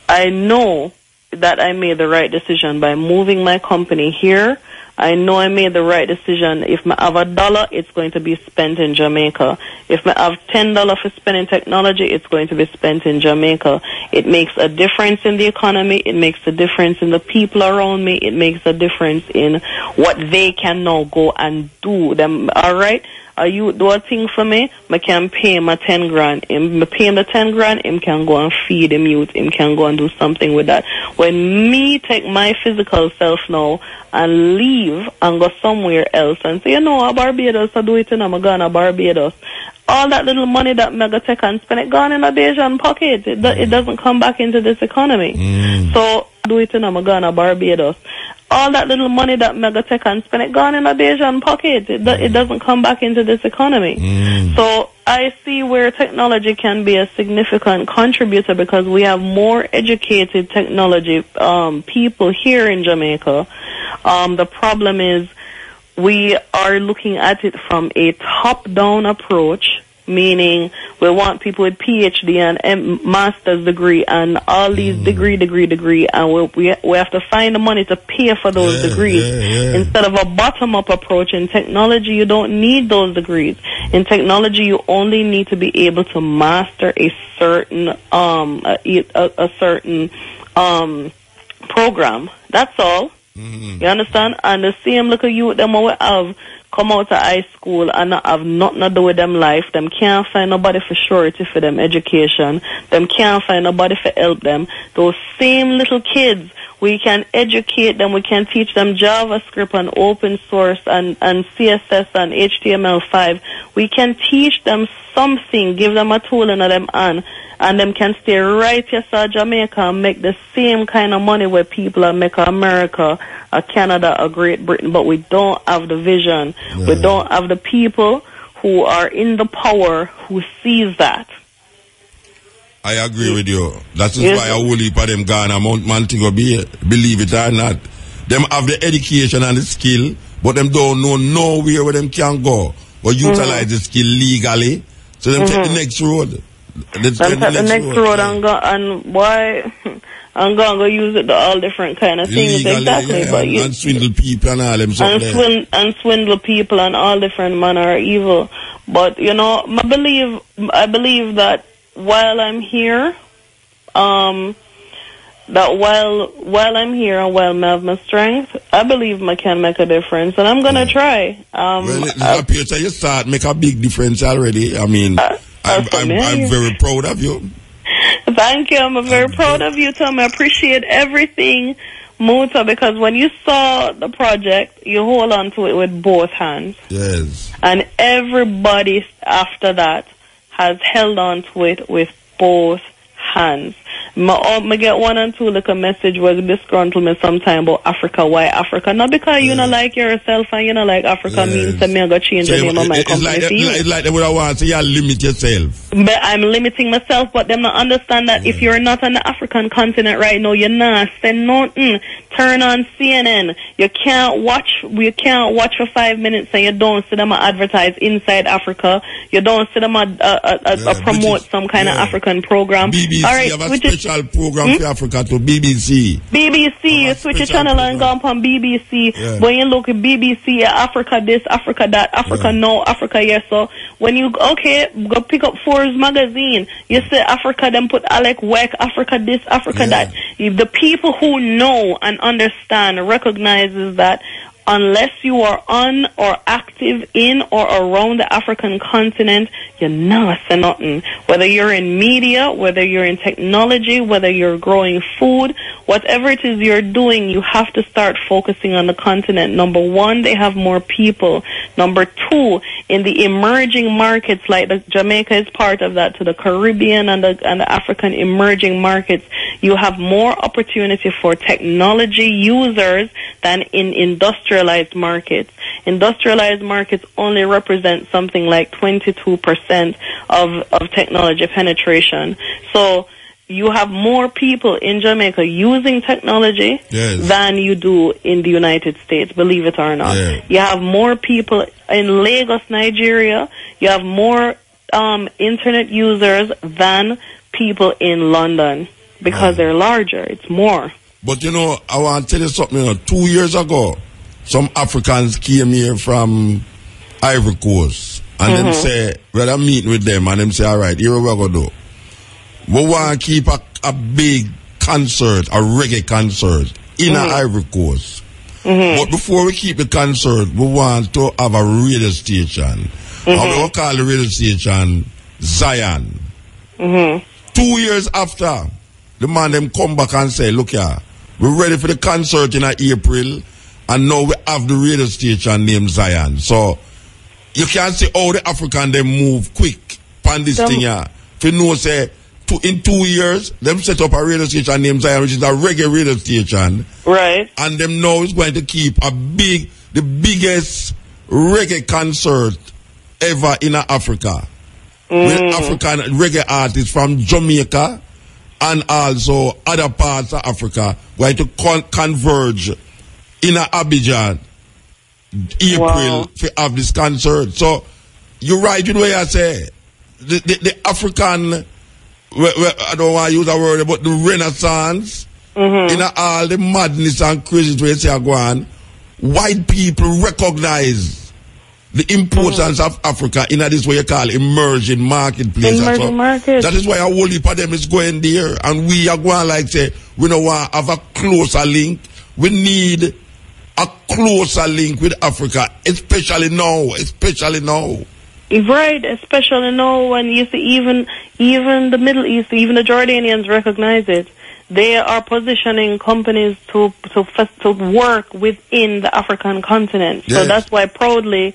I know that I made the right decision by moving my company here. I know I made the right decision. If I have $1, it's going to be spent in Jamaica. If I have $10 for spending technology, it's going to be spent in Jamaica. It makes a difference in the economy. It makes a difference in the people around me. It makes a difference in what they can now go and do. All right? You do a thing for me, I can pay him 10 grand. I pay him the 10 grand, him can go and feed him youth, him can go and do something with that. When me take my physical self now and leave and go somewhere else and say, a Barbados, I do it in, I'm going to Barbados. All that little money that Mega Tech and spend it gone in a Bayesian pocket. It doesn't come back into this economy. So do it in, I'm going to Barbados. All that little money that Mega Tech and spend it gone in a Bayesian pocket. It doesn't come back into this economy. So I see where technology can be a significant contributor because we have more educated technology people here in Jamaica. The problem is we are looking at it from a top-down approach, meaning we want people with PhD and master's degree and all these degree, and we have to find the money to pay for those degrees. Instead of a bottom-up approach. In technology, you don't need those degrees. In technology, you only need to be able to master a certain program. That's all. You understand? And the same little youth them we have come out of high school and have nothing to do with them life. Them can't find nobody for surety for them education. Them can't find nobody for help them. Those same little kids, we can educate them. We can teach them JavaScript and open source and CSS and HTML5. We can teach them something, give them a tool in them and them can stay right here in Jamaica and make the same kind of money where people are making America, Canada, or Great Britain, but we don't have the vision. We don't have the people who are in the power who sees that. I agree with you. That is why a whole heap of them Ghana man to go believe it or not. Them have the education and the skill, but them don't know nowhere where them can go. But utilize the skill legally. So them take the next road. Them take the next road and why I'm gonna use it to all different kind of things. Legally, exactly. But and swindle people and all them stuff and swindle people and all different manner of evil. But you know, I believe that while I'm here, that while I'm here and while I have my strength, I believe I can make a difference, and I'm gonna try. Well, it appears that you start make a big difference already. I mean, I'm very proud of you. Thank you. I'm very proud of you, Tom. I appreciate everything, Muta, because when you saw the project, you hold on to it with both hands. Yes. And everybody after that has held on to it with both hands. I get one and two like a message was disgruntled me sometime about Africa. Why Africa? Not because you know like yourself and you know like Africa means that me I got change the name of my company for you. It's like they would want to say you limit yourself. But I'm limiting myself, but them not understand that if you're not on the African continent right now, you're not saying nothing. Turn on CNN. You can't watch for 5 minutes and you don't see them advertise inside Africa. You don't see them promote some kind of African program. BBC have a special program for Africa to BBC. BBC, you switch your channel and go on BBC. Yeah. When you look at BBC, Africa this, Africa that, Africa no, Africa yes. So when you go pick up Forbes magazine, you say Africa, then put Alec Weck, Africa this, Africa that. If the people who know and understand recognizes that unless you are on or active in or around the African continent, you're not saying nothing. Whether you're in media, whether you're in technology, whether you're growing food, whatever it is you're doing, you have to start focusing on the continent. Number one, they have more people. Number two, in the emerging markets, like Jamaica is part of that, to the Caribbean and the African emerging markets, you have more opportunity for technology users than in industrialized markets. Industrialized markets only represent something like 22% of technology penetration. So you have more people in Jamaica using technology than you do in the United States, believe it or not. Yeah. You have more people in Lagos, Nigeria. You have more internet users than people in London because they're larger. It's more. But you know, I want to tell you something. You know, 2 years ago, some Africans came here from Ivory Coast, and them say, well, I'm meeting with them, and them say, all right, here we go do. We want to keep a big concert, a reggae concert, in Ivory Coast. But before we keep the concert, we want to have a radio station. And we call the radio station Zion. 2 years after, the man them come back and say, look here, we're ready for the concert in April, and now we have the radio station named Zion. So you can't say, oh, the African them move quick on this thing here. If you know, say, in 2 years, them set up a radio station named Zion, which is a reggae radio station. Right. And them now is going to keep the biggest reggae concert ever in Africa. With African reggae artists from Jamaica and also other parts of Africa going to converge in Abidjan April to have this concert. So you're right in the way I say the African, I don't want to use a word, but the Renaissance, in all the madness and crazy ways they are going, white people recognize the importance of Africa in this way you call emerging marketplace. Emerging market. That is why a whole heap of them is going there, and we are going like say we don't want to have a closer link. We need a closer link with Africa, especially now. Right, especially now when you see even the Middle East, even the Jordanians recognize it. They are positioning companies to work within the African continent. So that's why Proudly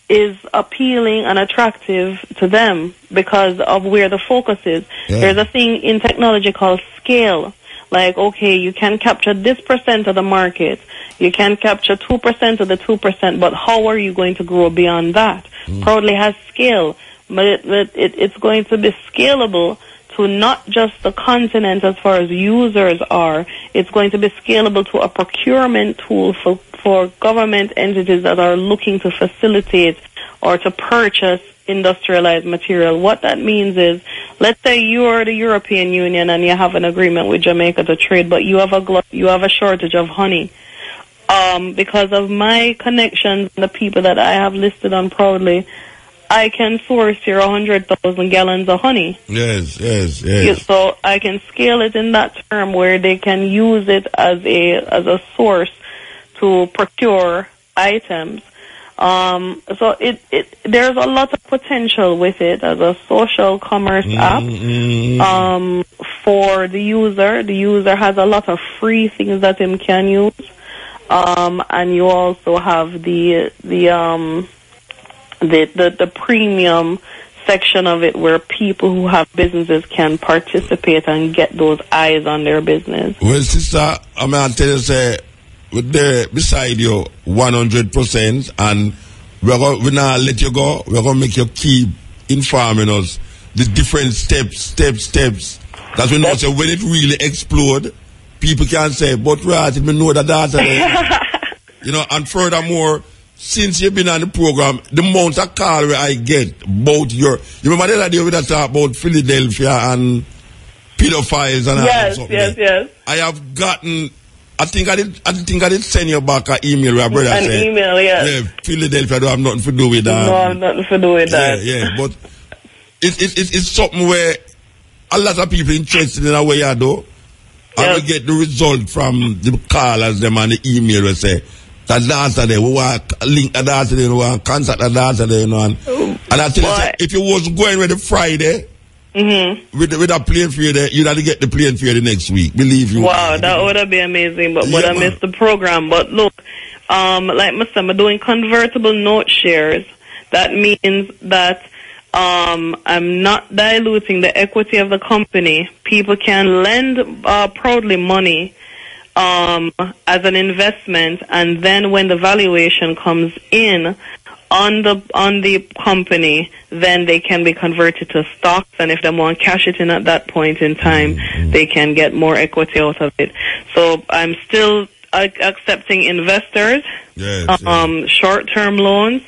is appealing and attractive to them because of where the focus is. There's a thing in technology called scale. Like, okay, you can capture this % of the market. You can capture 2% of the 2%, but how are you going to grow beyond that? Proudly has scale, but it's going to be scalable to not just the continent as far as users are. It's going to be scalable to a procurement tool for government entities that are looking to facilitate or to purchase industrialized material. What that means is, let's say you are the European Union and you have an agreement with Jamaica to trade, but you have a shortage of honey. Because of my connections and the people that I have listed on Proudly, I can source here 100,000 gallons of honey. Yes. So I can scale it in that term where they can use it as a source to procure items. So there's a lot of potential with it as a social commerce app for the user. The user has a lot of free things that him can use, and you also have the premium section of it where people who have businesses can participate and get those eyes on their business. Well, sister, I'm going to tell you, say, we're there beside you 100%, and we're not let you go. We're going to make you keep informing us the different steps. That we know, so when it really explode, people can say, but right, we know that. You know, and furthermore, since you've been on the program, the amount of call where I get about you remember the other day we talk about Philadelphia and pedophiles and all that. Yes. I have gotten, I think I did send you back an email where brother said. An email, yes. Yeah, Philadelphia don't have nothing to do with that. No, I have nothing to do with that. Yeah, but it's something where a lot of people interested in a way I do. I will get the result from the callers them and the email will say that dancer there, we want to link a dancer there, we want to contact a dancer there, you know. And I tell you, if you was going with the Friday, with a plane fare there, you'd have to get the plane fare the next week. Believe you. Wow, that would have been amazing, but I missed the program. But look, like I said, I'm doing convertible note shares. That means that I'm not diluting the equity of the company. People can lend Proudly money as an investment, and then when the valuation comes in on the company, then they can be converted to stocks, and if they want to cash it in at that point in time, they can get more equity out of it. So I'm still accepting investors, short-term loans.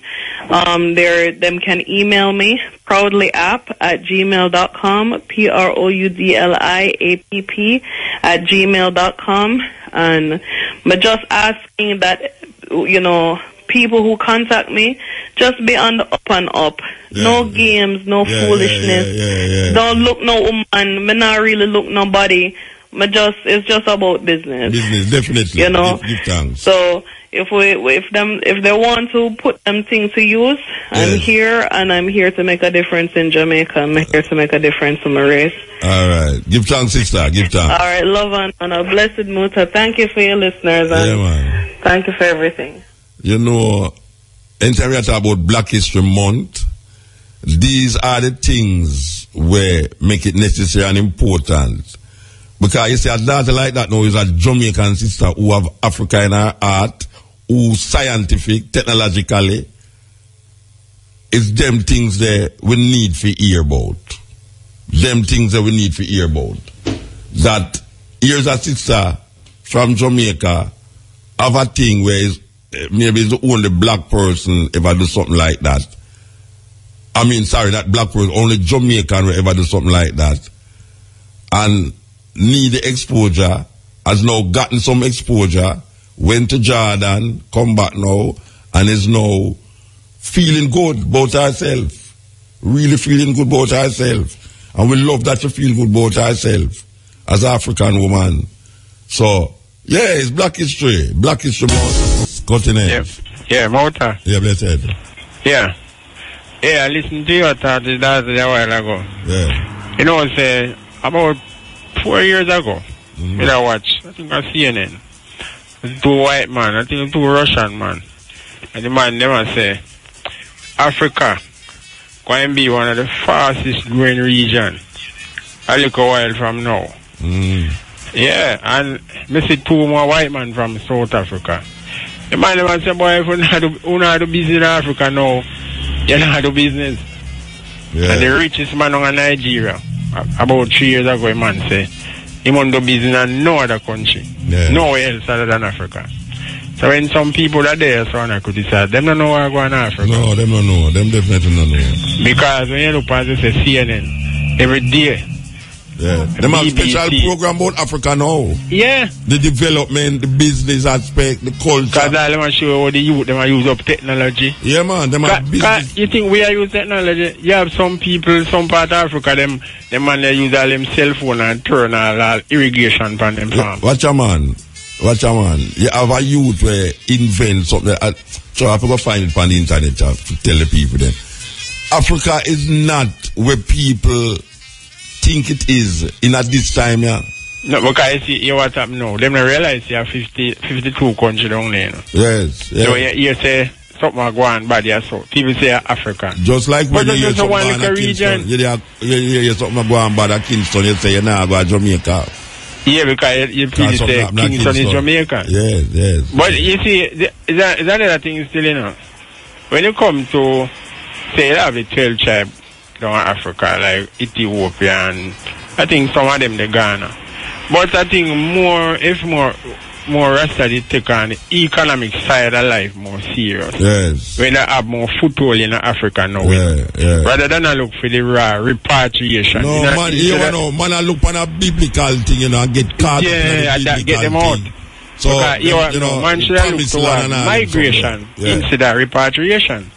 Them can email me, proudlyapp@gmail.com, proudliapp@gmail.com, and I'm just asking that, you know, people who contact me just be on the up and up. No games, no foolishness. Don't look no woman. Me not really look nobody. It's just about business. Business, definitely. You know. Give thanks. So if they want to put them things to use, I'm here, and I'm here to make a difference in Jamaica. I'm here to make a difference in my race. All right. Give thanks, sister. Give thanks. All right, love and a blessed Muta. Thank you for your listeners, and man. Thank you for everything. You know, anytime we talk about Black History Month, these are the things where make it necessary and important. Because you see, a daughter like that now is a Jamaican sister who have Africa in her heart, who scientific, technologically, it's them things that we need to hear about. Them things that we need to hear about. That here's a sister from Jamaica have a thing where maybe it's the only black person ever do something like that. I mean, sorry, not black person, only Jamaican will ever do something like that. And need the exposure, has now gotten some exposure, went to Jordan, come back now, and is now feeling good about herself. Really feeling good about herself. And we love that you feel good about herself as an African woman. So, yeah, it's Black History. Black History Month. Continent. Yeah, Mota. Yeah, blessed. Yeah. Yeah, I listened to you talk to that a while ago. Yeah. You know, say, about 4 years ago, I watch, I think I CNN. Two white man, I think two Russian man. And the man never say, Africa going to be one of the fastest growing region a little while from now. Yeah, and I see two more white men from South Africa. The man never say, boy, if we not do business in Africa now, You know, do business. Yeah. And the richest man in Nigeria, about 3 years ago, a man say, he won't do business in no other country. Yeah. Nowhere else other than Africa. So when some people are there, so I could decide, them don't know where I go in Africa. No, them don't know. Them definitely don't know. Because when you look at this, CNN, every day. Yeah. Them have special program about Africa now. Yeah. The development, the business aspect, the culture. Because I want to show you how the youth, them are use up technology. Yeah, man. Them have business. You think we are use technology? You have some people, some part of Africa, them man, they use all them cell phone and turn all irrigation on them farm. Watch a man. You have a youth where invent something. So I have to go find it on the internet to tell the people then. Africa is not where people think it is in at this time, yeah. No, because you see what happened now. Them don't realize you have 52 countries down there. Yes. So you say something are going bad here, so people say Africa. Just like when you hear something one at Kingston, you hear something going bad at Kingston, you say you're not going to Jamaica. Yeah, because you people say Kingston is Jamaica. Yes. But you see, is that another thing still, you know? When you come to, say, you have the 12 tribes down in Africa, like Ethiopia, and I think some of them, they Ghana. But I think more Rasta they take on the economic side of life more serious. Yes. When they have more foothold in Africa now. Yeah. Rather than I look for the raw repatriation. No, man, man, I look on a biblical thing, you know, and get caught up in the get them out. Thing. So, man should look towards migration instead of repatriation.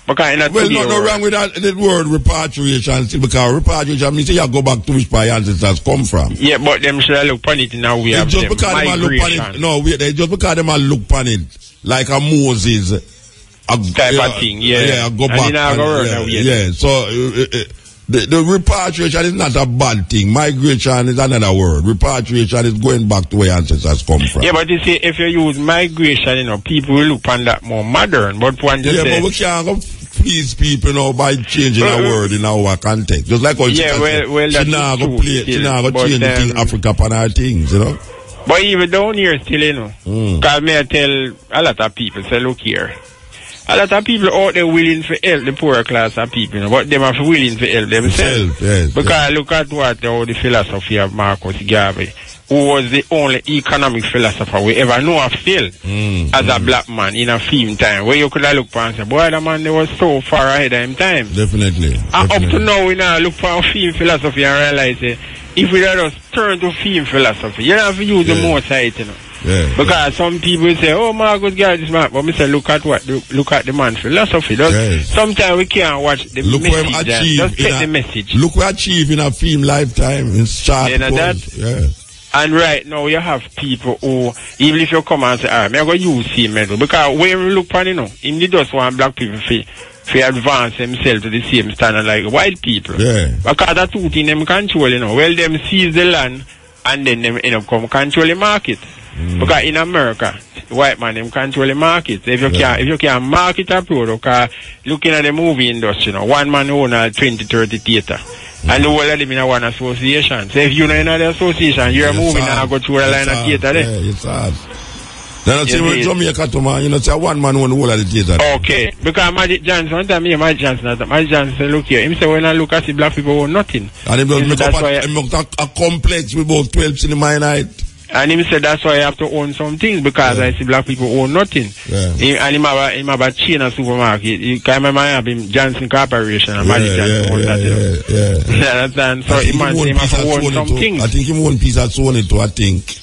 Because no wrong with that the word repatriation, because repatriation means you go back to which my ancestors come from. Yeah, but them should look on it in a way of just because migration. Just because them look on it like a Moses type of thing, yeah. Go back. So the repatriation is not a bad thing. Migration is another word. Repatriation is going back to where ancestors come from. Yeah, but you see, if you use migration, you know, people will look on that more modern. But one just but we can't go please people now by changing a word in our context. Just like how she not go change the thing Africa upon our things, you know. But even down here still, you know, because me I tell a lot of people, say, look here. A lot of people out there willing to help the poorer class of people, you know, but them are willing to help themselves. Because look at what the philosophy of Marcus Garvey, who was the only economic philosopher we ever know of still, as a black man in a film time, where you could have looked and say, boy, the man, they was so far ahead of him time. Definitely. And up to now, we now look for a film philosophy and realize, if we just turn to film philosophy, you don't have to use the more side, you know. Yeah, because some people say, oh, Marcus Garvey is smart, but me say, look at the man's philosophy. Sometimes we can't watch the message. Just take the message. Look what achieve in a film lifetime in short. And right now you have people who, even if you come and say, I'm going to use him, because when we look on, you know, him just want black people to advance themselves to the same standard like white people. Yeah. Because that's two things them control, you know. Well, them seize the land and then them end up come control the market. Because in America, white man them control the market. If you can market a product, because looking at the movie industry, you know, one man own a 20-30 theater. And the whole of them in one association. So if you're not in the association, you're moving and go through a line of theater there. Yeah, it's hard. Then I see when Jamaica to man, you know, say one man own the whole of the theater. Okay. Because Magic Johnson, one time Magic Johnson said, look here, him say when I look at the black people own nothing. And him make up a complex with about 12 cinema in night. And him said that's why I have to own some things, because I see black people own nothing. Yeah. And him have a chain of supermarket. You can remember I have him Johnson Corporation and Magic Johnson owns that. Yeah. So he must own some things. I think he own piece of Sony too, I think.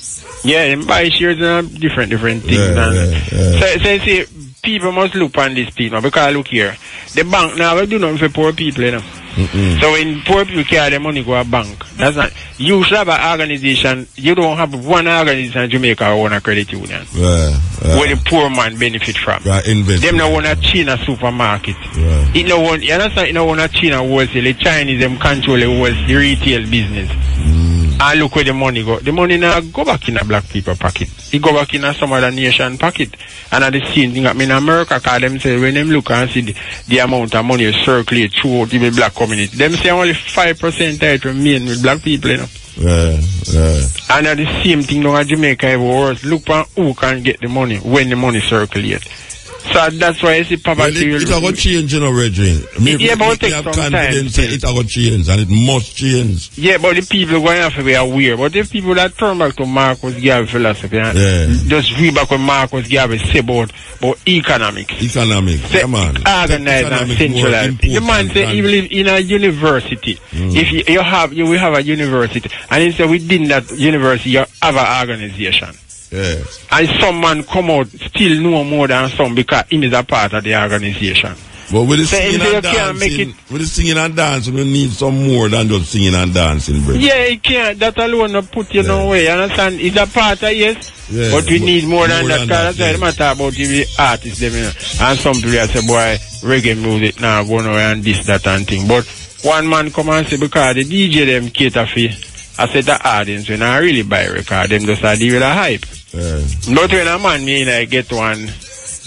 Yeah, him buy shares and different things. So you see, people must look on these people, because look here, the bank now will do nothing for poor people, you know. So when poor people carry their money go to a bank, that's not. You should have an organization. You don't have one organization in Jamaica who own a credit union. Where the poor man benefit from. Them no want a China supermarket. It no want. You understand? It no want a China wholesale. The Chinese them control the retail business. And look where the money go. The money now go back in a black people pocket. It go back in a some other nation pocket. And at the same thing in America, because them say when them look and see the amount of money circulate throughout the black community, them say only 5% that remain with black people, you know. And at the same thing down in Jamaica, everywhere else, look for who can get the money when the money circulate. So that's why I see poverty. Well, it will change, you know, Reggie. Yeah, but it takes some time. It will change, and it must change. Yeah, but the people going to have to be aware. But if people that turn back to Marcus Garvey philosophy, just read back what Marcus Garvey say about economics. Economics, say, come on. Organized and centralized. The man say, even in a university, if you will have a university, and he said within that university you have an organization. Yes. And some man come out still know more than some because he is a part of the organization. But with the singing and dancing, we need some more than just singing and dancing, bro. Yeah, it can't. That alone not put you no way. You understand? It's a part of yes. Yeah, but we need more than that. Because that's why matter about the artists, them, you know. And some people say, boy, reggae music now going away and this, that, and thing. But one man come and say, because the DJ them cater for, I said the audience when I really buy a record, them just deal with a hype. Not when a man I get one,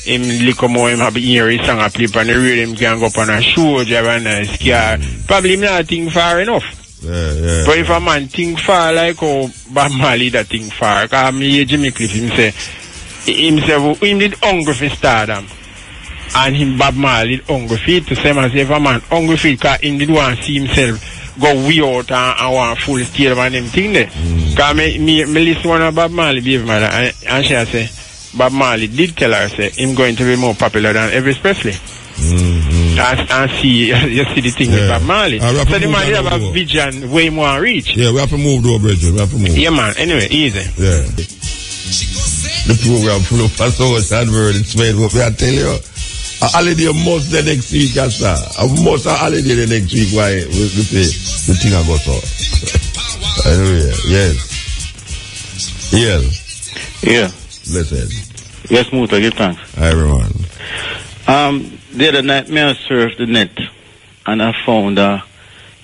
him lick more, him have hear his song a clip and the rhythm can go up on a show, drive a nice car. Probably him not think far enough. But if a man think far like how Bob Marley that think far, because me Jimmy Cliff him did hungry for stardom. And him Bob Marley did hungry for it to say as if a man hungry for it because he did want to see himself go way out and want full stadium and them thing there. Because me listen one of Bob Marley baby mother and she say Bob Marley did tell her say him going to be more popular than Elvis Presley. And see you see the thing with Bob Marley. So the man have a vision way more reach. Yeah, we have to move though, Bridget. We have to move. Yeah man, anyway, easy. Yeah. The program full of so much advert, it's made what I tell you. A holiday must the next week, sir. I must a holiday the next week. Why the thing I got so. Anyway, yes. Yeah. Listen. Yes, Muta, give thanks. Hi, everyone. The other night, I surfed the net and I found a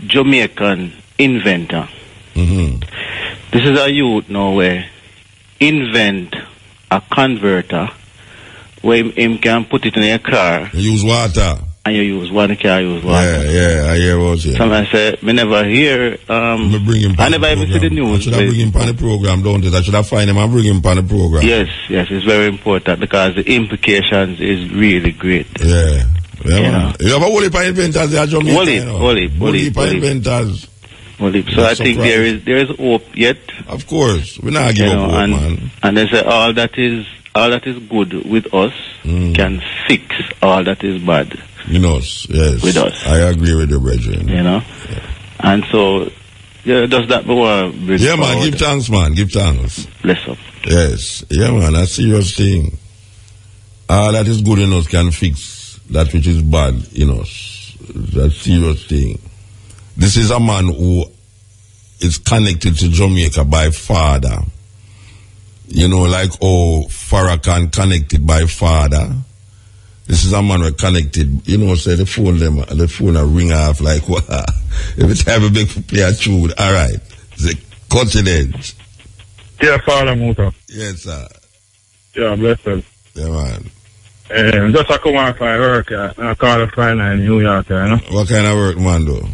Jamaican inventor. This is a youth now where invent a converter where him can put it in your car. You use water. And you use one car, use water. Yeah, I hear what you say. Somebody say, me never hear, I never even see the news. I should have bring him on the program, don't it? I should have find him and bring him on the program. Yes, it's very important because the implications is really great. Yeah, man. You have a whole heap of inventors there, Jamaica. Whole heap of inventors. So I think there is hope yet. Of course. We're not giving up hope, man. And they say all that is good with us can fix all that is bad. Yes. With us. I agree with you, brethren. Yeah. And so, does that bring yeah, man, give thanks, man. Give thanks. Bless up. Yes. Yeah, man, a serious thing. All that is good in us can fix that which is bad in us. That's a serious thing. This is a man who is connected to Jamaica by father. You know, like Farrakhan connected by father. This is a man who connected, you know, say the phone a ring off like what? Every time a big play a tune, alright. The continent. Yeah, Father Muta. Yes, sir. Yeah, bless you. Yeah, man. Just I come out for work, I call a friend in New York, you know. What kind of work, man, though?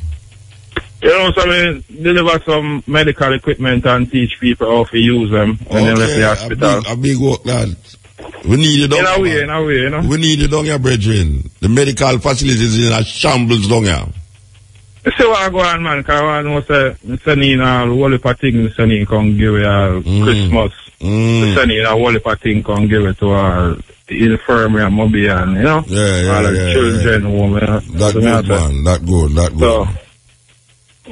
You know, so I deliver some medical equipment and teach people how to use them when they left the hospital. A big work, lad. We need you down here. In a way, you know. We need you down here, brethren. The medical facilities in a shambles down here. You see what I go on, man, because I know sending a whole heap of things, sending come give it Christmas. Sending a whole heap of things come give it to our infirmary and mobile, and, you know. All the children home, you know. That good, man. That good. So,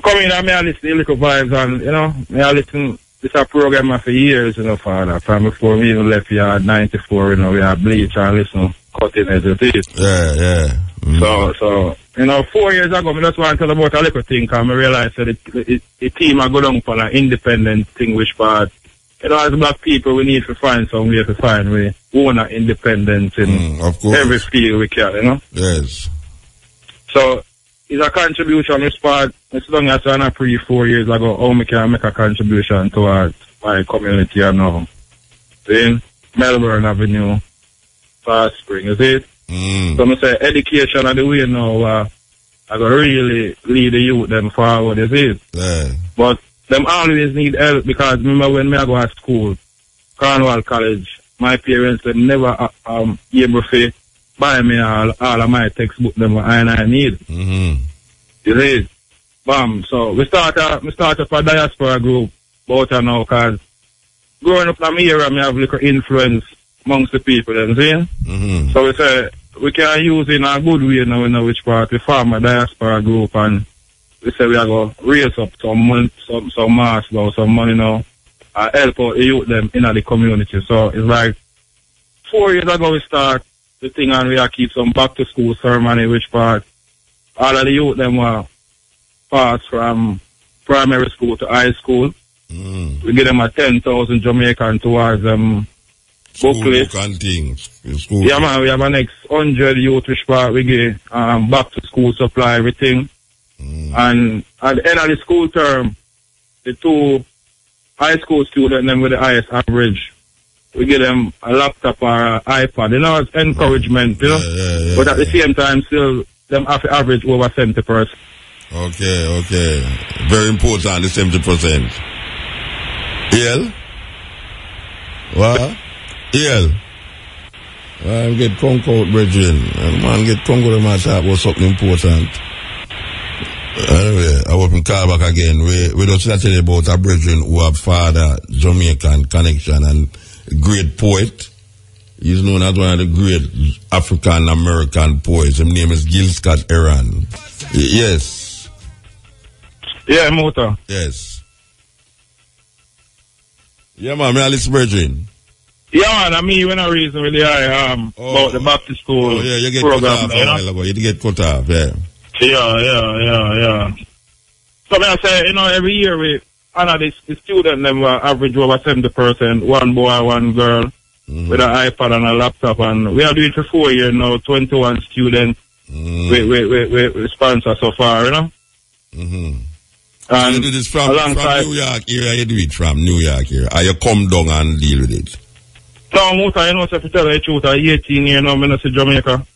come in and I listen to little vibes and, you know, I listen, this a program for years, you know, Father. From before we even left here at 94, you know, we had bleach and listen, cutting edge of it. Yeah. So, you know, 4 years ago, I just want to tell about a little thing, because I realized that the team I go down for an independent thing, which part, you know, as black people, we need to find some way to find we own an independence in every field we can, you know? Yes. So, it's a contribution, which part, it's long as I pre 4 years ago, how I can make a contribution towards my community and now. See? Melbourne Avenue, Fast Spring, is it? So I say education and the way now, I go really lead the youth them forward, is it? Yeah. But them always need help, because remember when I go to school, Cornwall College, my parents, they never able to buy me all of my textbook them what I need. Mm-hmm. You see? Bam. So we start a diaspora group about now, because growing up in my area, I have little influence amongst the people, you see? Mm-hmm. So we say we can use it in a good way now, we know which part we form a diaspora group, and we say we are going to raise up some money, some mass now, some money now, and help out the youth them in the community. So it's like 4 years ago we start the thing, and we are keep some back to school ceremony, which part all of the youth them were pass from primary school to high school. Mm. We give them a 10,000 Jamaican towards booklet. Book and things. School Yeah, man, we have a next 100 youth which part we give back to school supply, everything. Mm. And at the end of the school term, the 2 high school students them with the highest average, we give them a laptop or an iPad. You know, it's encouragement, you know. Yeah. But at the same time, still, them have to average over 70%. Okay. Very important, the 70%. EL? What? EL? I get drunk out, brethren. And man get drunk out of my talk about something important. Anyway, I hope him call back again. We don't tell you about a brethren who have father Jamaican connection and great poet. He's known as one of the great African American poets. His name is Gil Scott Heron. Yes. Yeah, Mota. Yes. Yeah, man, I listen, brethren. Yeah, man, I mean, when I reason really about the Baptist school you get program. cut off a while ago. You get cut off, yeah. Yeah. So, I say, every year we honor the student them average over 70%, one boy, one girl, with an iPad and a laptop, and we are doing it for 4 years now, 21 students we sponsor so far, Mm-hmm. And you do this from New York area, you do it from New York area, or you come down and deal with it? No, Muta, if you tell the truth, I'm 18 years now, I'm not in Jamaica.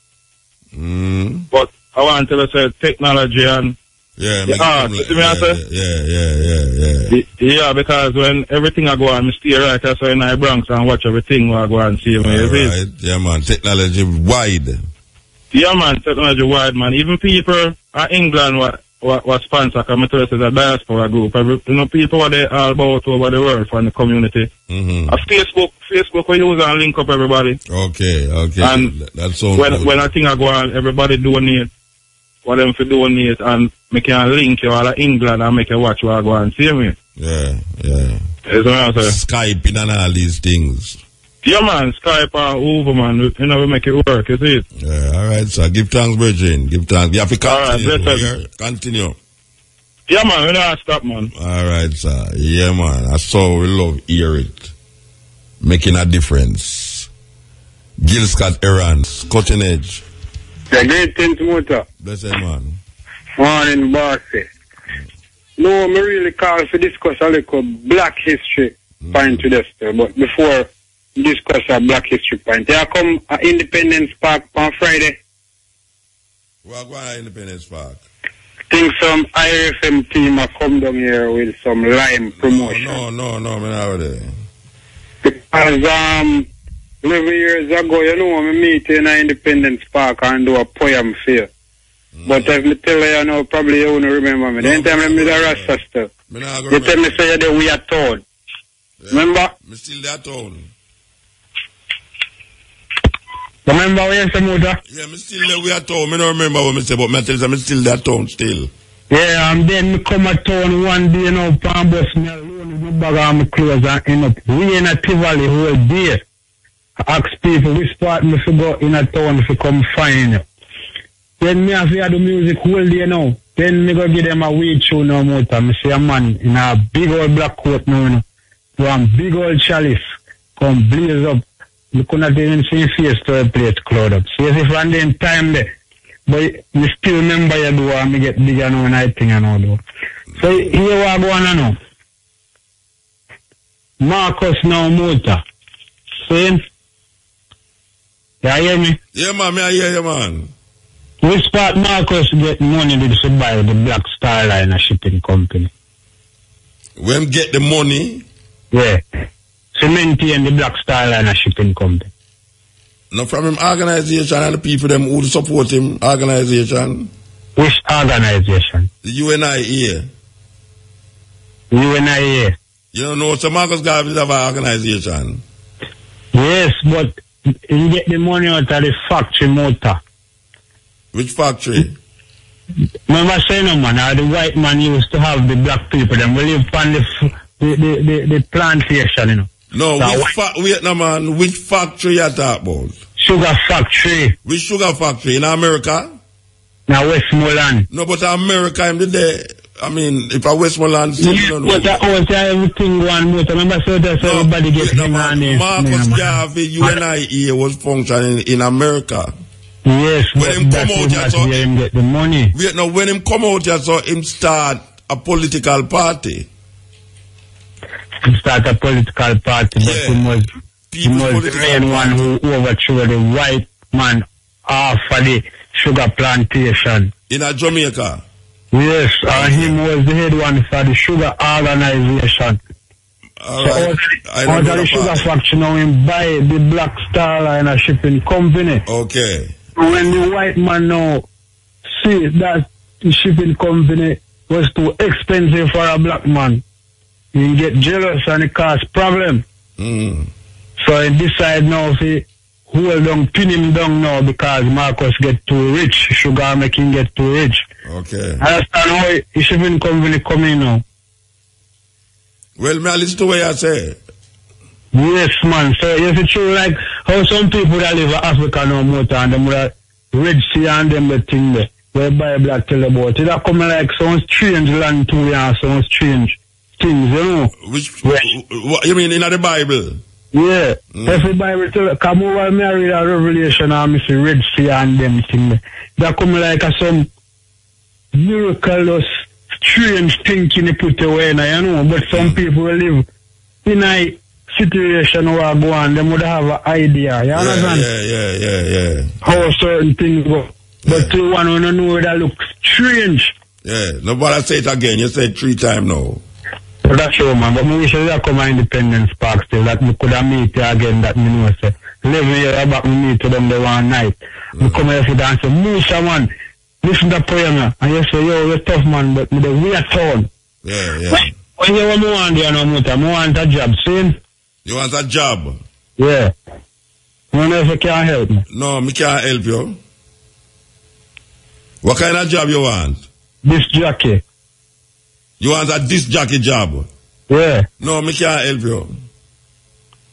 But I want to tell you, technology and yeah, because when everything I go on, I stay right that's why in the Bronx and watch everything I go and see me. Right. Yeah, man, technology wide. Yeah, man, technology wide, man. Even people in England what sponsor, because I tell you, it's a diaspora group. People are there all about over the world from the community. Facebook we use and link up everybody. Okay. And that sounds when I think I go on, everybody donate what them for donate, and make a link you all in England and make you watch what I go and see me. Yeah. That's what I'm saying. Skyping and all these things. Yeah, man, Skype and over, man. We make it work, you see it? Yeah, all right, so give thanks, Virgin. Give thanks. You have to continue. All right, continue. Yeah, man, we don't stop, man. All right, sir. Yeah, man. That's so we love hear it. Making a difference. Gil Scott Heron, Cutting Edge. The great thing to Mota. Blessed man. Morning, BAYSEE. No, me really call to discuss a little black history point with us, but before discuss a black history point, there come Independence Park on Friday. What going on Independence Park? Think some IFM team are come down here with some lime promotion. No, man, over there. Because 11 years ago, we meet in Independence Park and do a poem fair. But as me tell you now, probably you won't remember me. Then tell me the Rasta stuff. You tell me say that we are told. Yeah. Remember? Me still there town. Remember when you say Muta? Yeah, me still there we are town. Me don't remember what me say, but me tell you me still there town still. Yeah, and then me come at town one day now, palm bus me alone with my bag and my clothes and end up we in a Tivoli whole day. I ask people which part me to go in a town to come find you. Then me have to do music whole day now. Then me go give them a weed show no more time. Me see a man in a big old black coat now, one big old chalice come blaze up. You could not even see his face to a place cloud up. So if from them time there, but me still remember you do and me get bigger now and I think I know though. So here we go on now. Marcus now Mota. See? You hear me? Yeah, man, I hear you, man. Which part Marcus get money to buy the Black Star Line shipping company? When get the money? Yeah. To maintain the Black Star Line shipping company. No, from him organization and the people them who support him organization. Which organization? The UNIA. UNIA. You don't know, so Marcus Garvey have an organization. Yes, but you get the money out of the factory motor. Which factory? Remember saying, no man, the white man used to have the black people, them we live on the plantation, you know. No, wait, no man, which factory you talk about? Sugar factory. Which sugar factory? In America? Now Westmoreland. No, but America, I'm there. I mean, if I Westmoreland, but everything one more. Remember, so that's everybody gets Marcus Garvey, UNIA was functioning in America. Yes, when him come out here, so him get the money. Wait, no, when him come out here, so him start a political party. Him start a political party, but he was the main one who overthrew the white man off of the sugar plantation. In a Jamaica? Yes, him was the head one for the sugar organization. Alright. So out of the sugar factory now him buy the Black Star Line a shipping company. Okay. When the white man now see that the shipping company was too expensive for a black man, he get jealous and it cause problem. So he decide now to hold down, pin him down now because Marcus get too rich, sugar make him get too rich. Okay. I understand how the shipping company come in now. Well, may I listen to what you say? Yes, man. So you see true like how some people that live in Africa now motor and them with Red Sea and them the thing there. Where Bible tell about it. That coming like some strange land to you and some strange things, you know. What you mean in the Bible? Yeah. Every Bible tell come over me I read a Revelation and I see Red Sea and them thing there. That coming like some miraculous strange thinking they put away now, you know. But some people will live in a situation where I go on, them would have an idea, you understand? Yeah. How certain things go. But the one who don't know that looks strange. Yeah, nobody say it again. You said 3 times now. But that's true, man. But me wish I come to Independence Park still, that me could have meet you again, that me know, say. 11 years back, me meet to them the one night. Me come here for dance, say, Musa, man, listen to the poem, and you say, yo, you're tough, man, but me the weird tone. Yeah. When you want me want there, no, Muta, me want a job, see? You want a job? Yeah. I don't know if you can help me. No, me can't help you. What kind of job you want? Disc jockey. You want a disc jockey job? Yeah. No, me can't help you.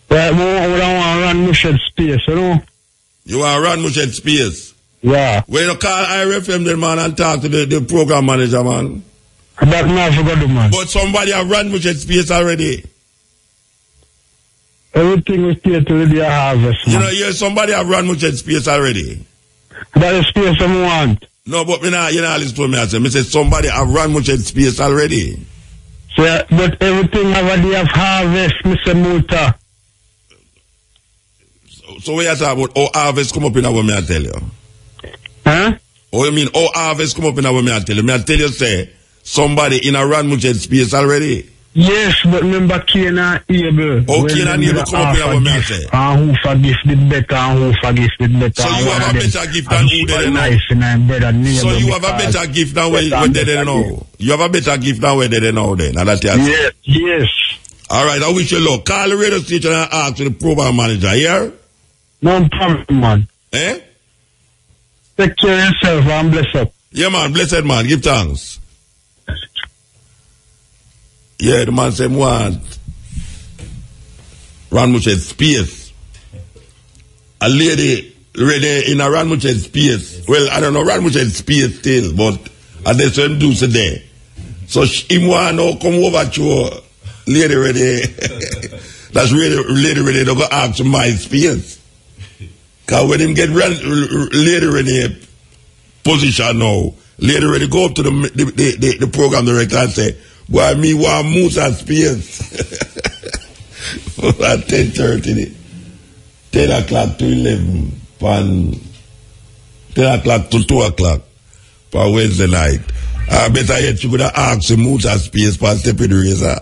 Yeah, I don't want to run Mushed Space, you know? You want to run Mushed Space? Yeah. When you call IRFM then, man, and talk to the program manager, man. That man forgot the man. But somebody have run Mushed Space already. Everything was here to be a harvest, man. You know, yeah, somebody have run Mushed Space already. That is space I want. No, but you know, listen to me, I say somebody have run Mushed Space already. So, but everything have a day of harvest, Mr. Muta. So what you talk about, how harvest come up in what me I tell you? Huh? Oh, you mean, how harvest come up in what me I tell you? Me I tell you, say, somebody in a run Mushed Space already. Yes, but remember Cain and Abel. Oh, Cain and Abel come up in what me I say. And who forgive it better and who forgive it better. So you have a better gift than who they know. So you have a better gift than what they know. You have a better gift than what they know then. Yes. Alright, I wish you luck. Call the radio station and ask the program manager, yeah? No problem, man. Eh? Take care of yourself and bless up. Yeah, man, blessed man, give thanks. Yeah, the man said, want Ran Mushed Space. A lady ready in a Ran Mushed Space. Well, I don't know, Ran Mushed Space still, but I just him do today. So him want to come over to lady ready. That's lady ready to go ask my space. Because when him get lady ready position now, lady ready go up to the program director and say, boy, me want Musa Space. At 10:30, 10 o'clock to 11, 10 o'clock to 2 o'clock for Wednesday night. I better yet you could have asked Musa Space for stepping razor.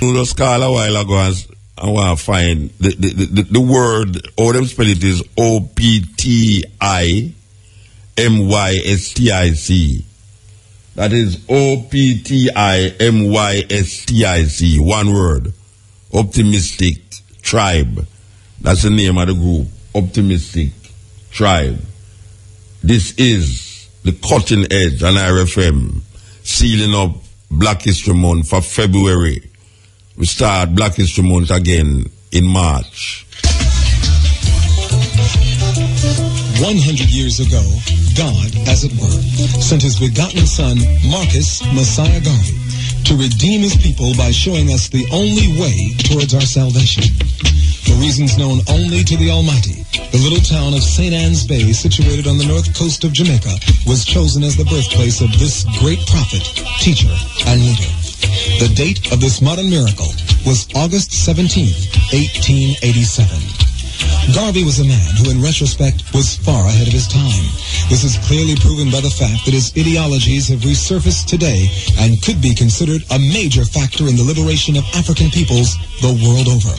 You just call a while ago and I want to find the word, or them spell it is OPTIMYSTIC. That is OPTIMYSTIC. One word. Optimistic Tribe. That's the name of the group. Optimistic Tribe. This is the Cutting Edge on RFM, sealing up Black History Month for February. We start Black History Month again in March. 100 years ago, God, as it were, sent his begotten son, Marcus Messiah Garvey, to redeem his people by showing us the only way towards our salvation. For reasons known only to the Almighty, the little town of St. Anne's Bay, situated on the north coast of Jamaica, was chosen as the birthplace of this great prophet, teacher, and leader. The date of this modern miracle was August 17, 1887. Garvey was a man who, in retrospect, was far ahead of his time. This is clearly proven by the fact that his ideologies have resurfaced today and could be considered a major factor in the liberation of African peoples the world over.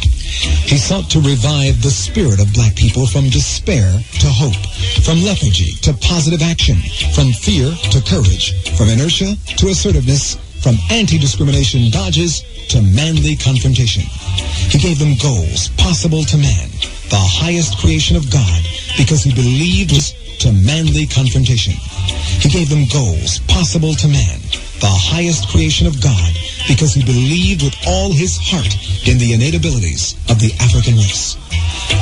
He sought to revive the spirit of black people from despair to hope, from lethargy to positive action, from fear to courage, from inertia to assertiveness, from anti-discrimination dodges to manly confrontation. He gave them goals possible to man, the highest creation of God, because he believed to manly confrontation. He gave them goals possible to man, the highest creation of God, because he believed with all his heart in the innate abilities of the African race.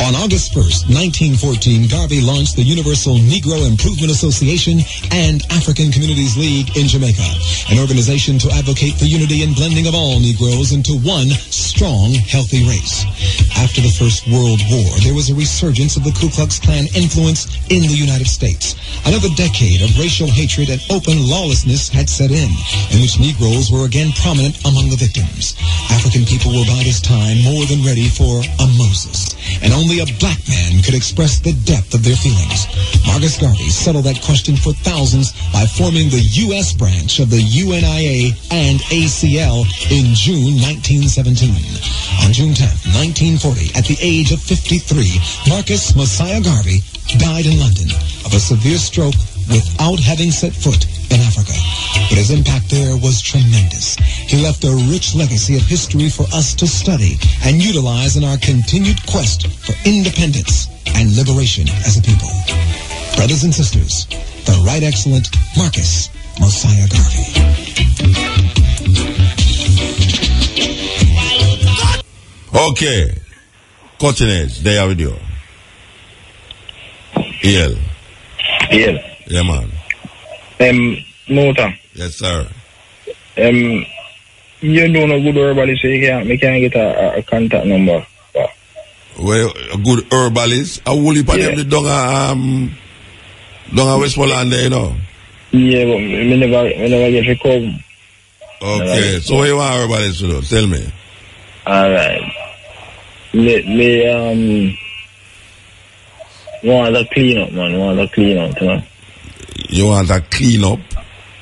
On August 1st, 1914, Garvey launched the Universal Negro Improvement Association and African Communities League in Jamaica, an organization to advocate the unity and blending of all Negroes into one strong, healthy race. After the First World War, there was a resurgence of the Ku Klux Klan influence in the United States. Another decade of racial hatred and open lawlessness had set in which Negroes were again prominent among the victims. African people were by this time more than ready for a Moses, and only a black man could express the depth of their feelings. Marcus Garvey settled that question for thousands by forming the U.S. branch of the UNIA and ACL in June 1917. On June 10, 1940, at the age of 53, Marcus Messiah Garvey died in London of a severe stroke without having set foot in Africa. But his impact there was tremendous. He left a rich legacy of history for us to study and utilize in our continued quest for independence and liberation as a people. Brothers and sisters, the Right Excellent Marcus Messiah Garvey. Okay. Cutting Edge, there with you. EL. Yeah, man. Nota. Yes, sir. You don't know good herbalist, so you can't get a contact number. Well, a good herbalist. I will put them down a Westmoreland there, you know. Yeah, but we never get to come. Okay, so what you want herbalist to do? Tell me. Alright. Want to clean up, man. Want to clean up, you know. You want to clean up?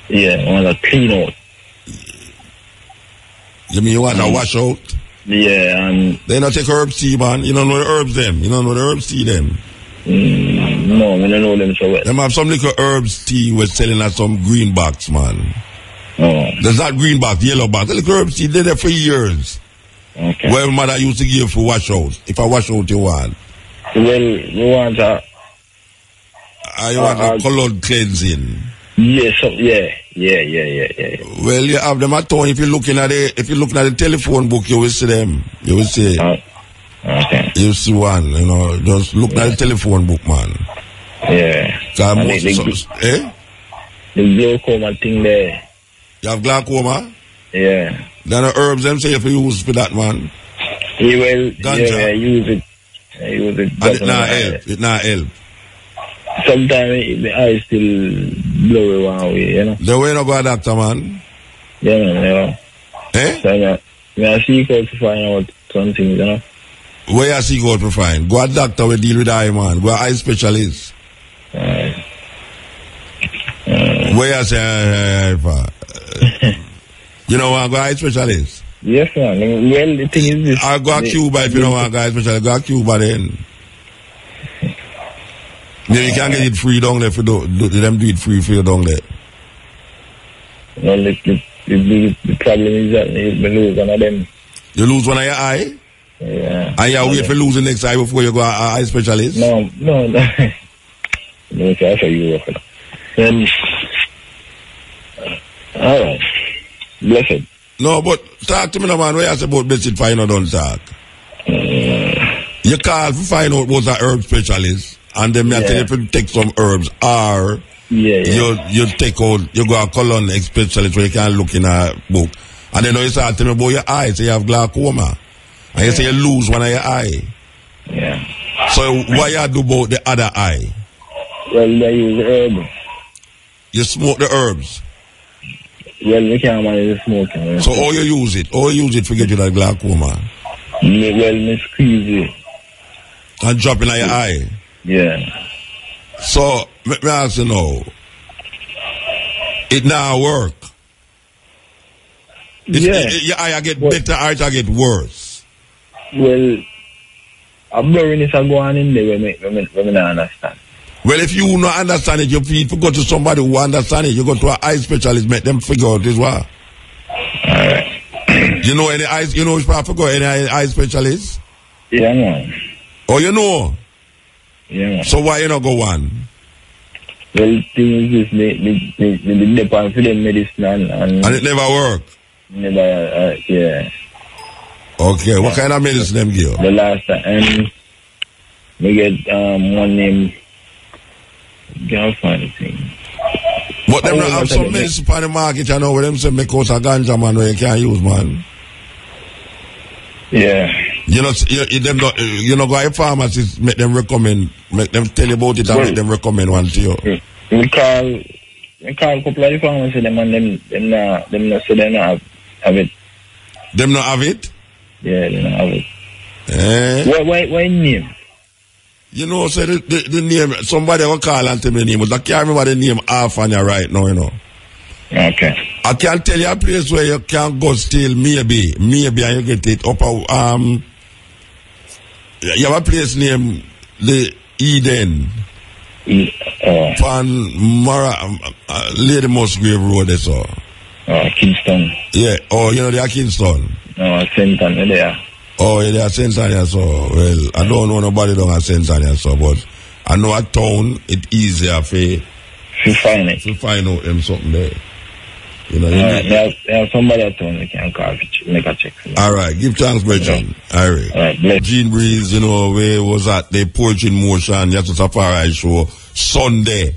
Yeah, want to clean out. You mean you want to wash out? Yeah, and... They not take herbs tea, man. You don't know the herbs them. You don't know the herbs tea them. No, I don't know them so well. Them have some little herbs tea we're selling at some green box, man. Oh. There's that green box, yellow box. The little herbs tea, they're there for years. Okay. Well, mother used to give for wash out. If I wash out, you want? Well, we want a... You want a colored cleansing? Yes, yeah. Well, you have them at home. If you're looking at the telephone book, you will see them. You will see. Okay. You see one, you know. Just look at the telephone book, man. Yeah. The glaucoma thing there. You have glaucoma? Yeah. Then the herbs them say if you use for that, man. Yeah, well, ganja. Yeah, I use it. And it not help. It not help. Sometimes the eyes still blurry one way, you know. The way no go a doctor, man. Yeah, man, yeah. Eh? So I seek out to find out something, you know. Where you seek out to find? Go a doctor will deal with eye, man. Go a eye specialist. Where you say, you know what? Go a eye specialist. Yes, man. Well, the thing is this. I'll go to Cuba if you don't want guys, especially go to Cuba then. Yeah, you can't get it free down there if you don't. Them do it free for you down there. No, the problem is that you lose one of them. You lose one of your eye? Yeah. And you wait for lose the next eye before you go to an eye specialist? No. No, I show you work. Alright. Blessed. No, but talk to me now, man. What you say about blessed find out don't talk? You call to find out what's a herb specialist, and then I tell you to take some herbs, or you take out, you go a colon specialist where you can look in a book, and then you start telling me about your eye, so you have glaucoma, and you say you lose one of your eye. Yeah. So what you do about the other eye? Well, they use herb. You smoke the herbs? Well, we can't manage the smoking. So how you use it? How you use it to get you that glaucoma? Me squeeze it. And drop in your eye? Yeah. So, let me ask you now. It now work? Your eye get better or it get worse? Well, I'm blurring go on in there when I not understand. Well, if you don't understand it, you go to somebody who understand it. You go to an eye specialist, make them figure out this well. Alright. You know any eyes? You know which part go any eye specialist? Yeah, man. Oh, you know? Yeah, man. So why you not go on? Well, the thing is this, they depend for them medicine and it never work? Never, yeah. Okay, what kind of medicine them give? The last time, we get one name. Can't find the thing. But them not have some medicine on the market, you know, where them say make out a ganja, man, where you can't use, man. Yeah. You know, you know, go to pharmacists, make them recommend, make them tell you about it and make them recommend one to you. We call a couple of the pharmacists, them and them not say they not have it. Them not have it? Yeah, they not have it. Why name? You know, say the name, somebody will call and tell me the name, but I can't remember the name half on you right now, you know. Okay. I can tell you a place where you can go still, maybe, and you get it up, you have a place named the Eden. Pan Lady Musgrave Road, that's all. Kingston. Yeah, oh, you know, they are Kingston. No, St. Anne, there. Oh, yeah, they are St. Anne, so, well, I don't know nobody down at St. Anne, so, but I know a town, it's easier to find it. To find out them something there. You know, there's somebody at town that can call to make a check. All right, give thanks, Bridget. All right, Gene Breeze, you know, where was at the Poetry in Motion, Yasu Safari show, Sunday,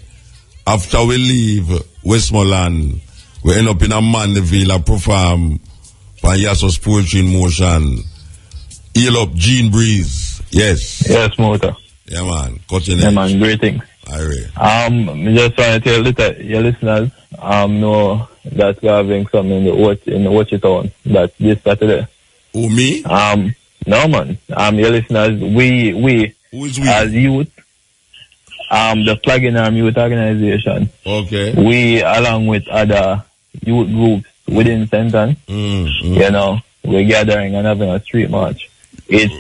after we leave Westmoreland, we end up in a Mandeville, a perform by Yasu's Poetry in Motion. Heal up, Gene Breeze. Yes. Yes, Motor. Yeah, man. Continue. Yeah, man. Great things. All right. I just want to tell your listeners, know that we're having something in the Watch It On. That's this Saturday. Who, me? No, man. Your listeners, we. Who is we? As youth, the Flag in Arm Youth Organization. Okay. We, along with other youth groups within St. Anne, you know, we're gathering and having a street march. It's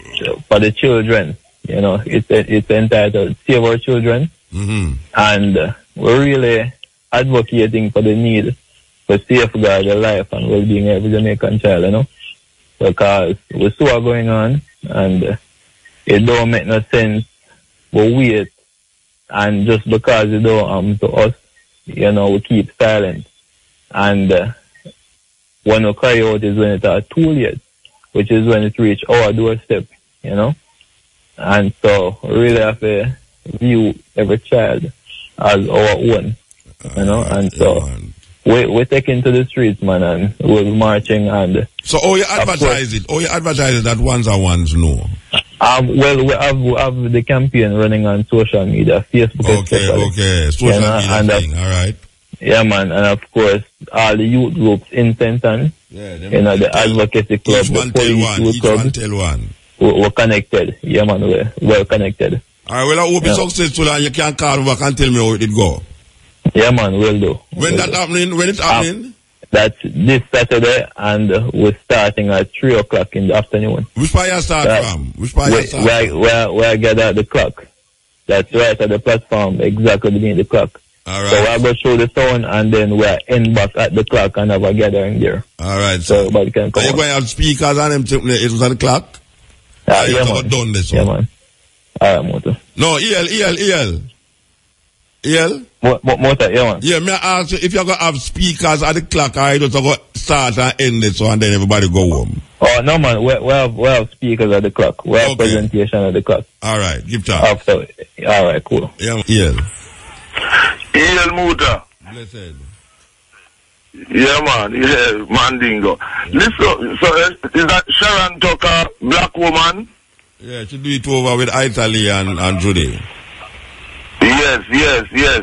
for the children, you know, it's entitled Save Our Children. And we're really advocating for the need for safeguard the life and well-being of every Jamaican child, you know, because we saw what's going on and it don't make no sense we wait and just because it don't to us, you know, we keep silent. And when we cry out is when it's too late, which is when it reach our doorstep, you know. And so we really have to view every child as our own, you know. And so we're taking to the streets, man, and we're marching. And so how you advertise it? How you advertise it that ones are ones know? Well, we have the campaign running on social media, Facebook. Okay, social media thing, all right. Yeah, man, and of course, all the youth groups in St. Anne, you know, the advocacy club, the police youth club, we're connected. Yeah, man, we're well connected. All right, well, I hope it's successful and you can call back and tell me how it go. Yeah, man, we'll do. When that happening? When it's happening? That's this Saturday, and we're starting at 3 o'clock in the afternoon. Which part you start from? Which part you start from? Where I get at the clock. That's right at the platform, exactly beneath the clock. All right. So I go through the town, and then we're end back at the clock and have a gathering there. All right. So everybody can come. Are you going to have speakers on them? It was at the clock? Yeah, man. Done this yeah, one. man. All right, Motor. No, EL. Motor, yeah, man. Yeah, may I ask you if you're going to have speakers at the clock, or you just going to start and end this one, and then everybody go home? Oh, no, man. We have speakers at the clock. We have presentation at the clock. All right. Give time. After. All right, cool. Yeah, EL Motor. Blessed. Yeah, man. Yeah, Mandingo. Listen, so is that Sharon Tucker, black woman? Yeah, she do it over with Italy and Judy. Yes.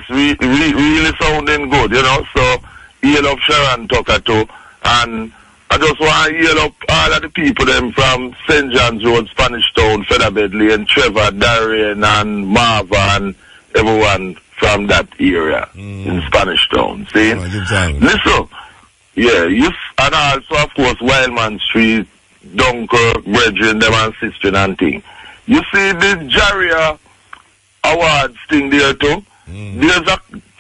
We really sounding good, you know. So, heal up Sharon Tucker too. And I just want to heal up all of the people them from St. John's Road, Spanish Town, Featherbed Lane, Trevor, Darien, and Marva, and everyone from that area in Spanish Town. See? Listen, yeah, and also, of course, Wildman Street, Dunkirk, Brethren, them and Sister and thing. You see the Jaria Awards thing there too? There's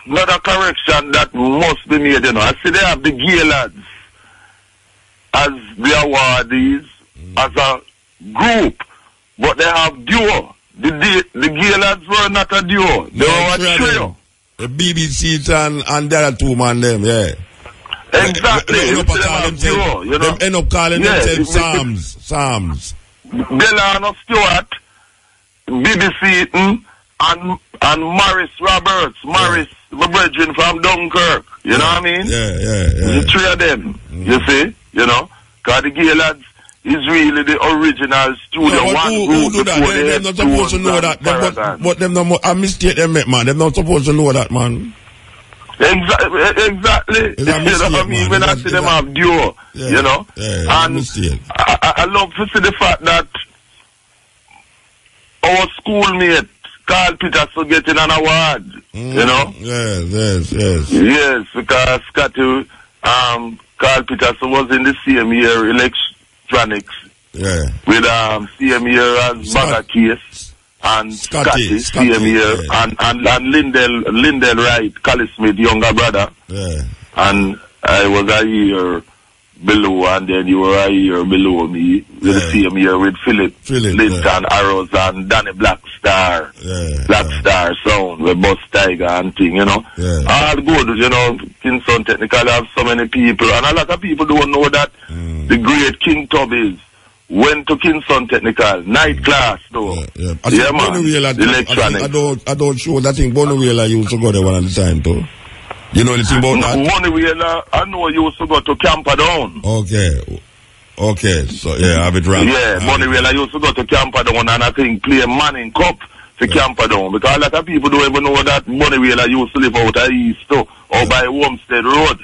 another correction that must be made, you know. I see they have the gay lads as the awardees, as a group, but they have duo. The gay lads were not a duo. They were a trio. The BBC and the other two man them, yeah. Exactly. They end up calling themselves Psalms. Delano Stewart, BBC and Morris Roberts. Morris, the virgin from Dunkirk. You know what I mean? Yeah. The three of them, you see? You know? Because the gay lads is really the original studio. Who do that? They're not supposed to know that. But them not a mistake they make, man. They're not supposed to know that, man. Exactly. You know what I mean? When I see them have duo, you know? Yeah, and I love to see the fact that our schoolmate, Carl Peterson, getting an award, you know? Yes. Yes, because Scotty, Carl Peterson was in the same year, electronics, with same year as Bagger Case, and Scotty same year, and Lindell Wright, Collie Smith, younger brother, and I was a year below, and then you were a year below me, with the same year with Philip Linton, Arrows, and Danny Blackstar, Blackstar Sound, with Bus Tiger and thing, you know. All good, you know. Kingston Technical have so many people, and a lot of people don't know that the great King Tubbies went to Kingston Technical, night class, though. Yeah, man. Electronics. I don't show that thing. Bonnie Wheeler used to go there one at the time, too. You know anything about that? Bonnie Wheeler, I know you used to go to Camperdown. Okay, so yeah, I have it right. Yeah, Bonnie Wheeler used to go to Camperdown and I think play Manning Cup for Camperdown, because a lot of people don't even know that Bonnie Wheeler used to live out of East too, or by Homestead Road.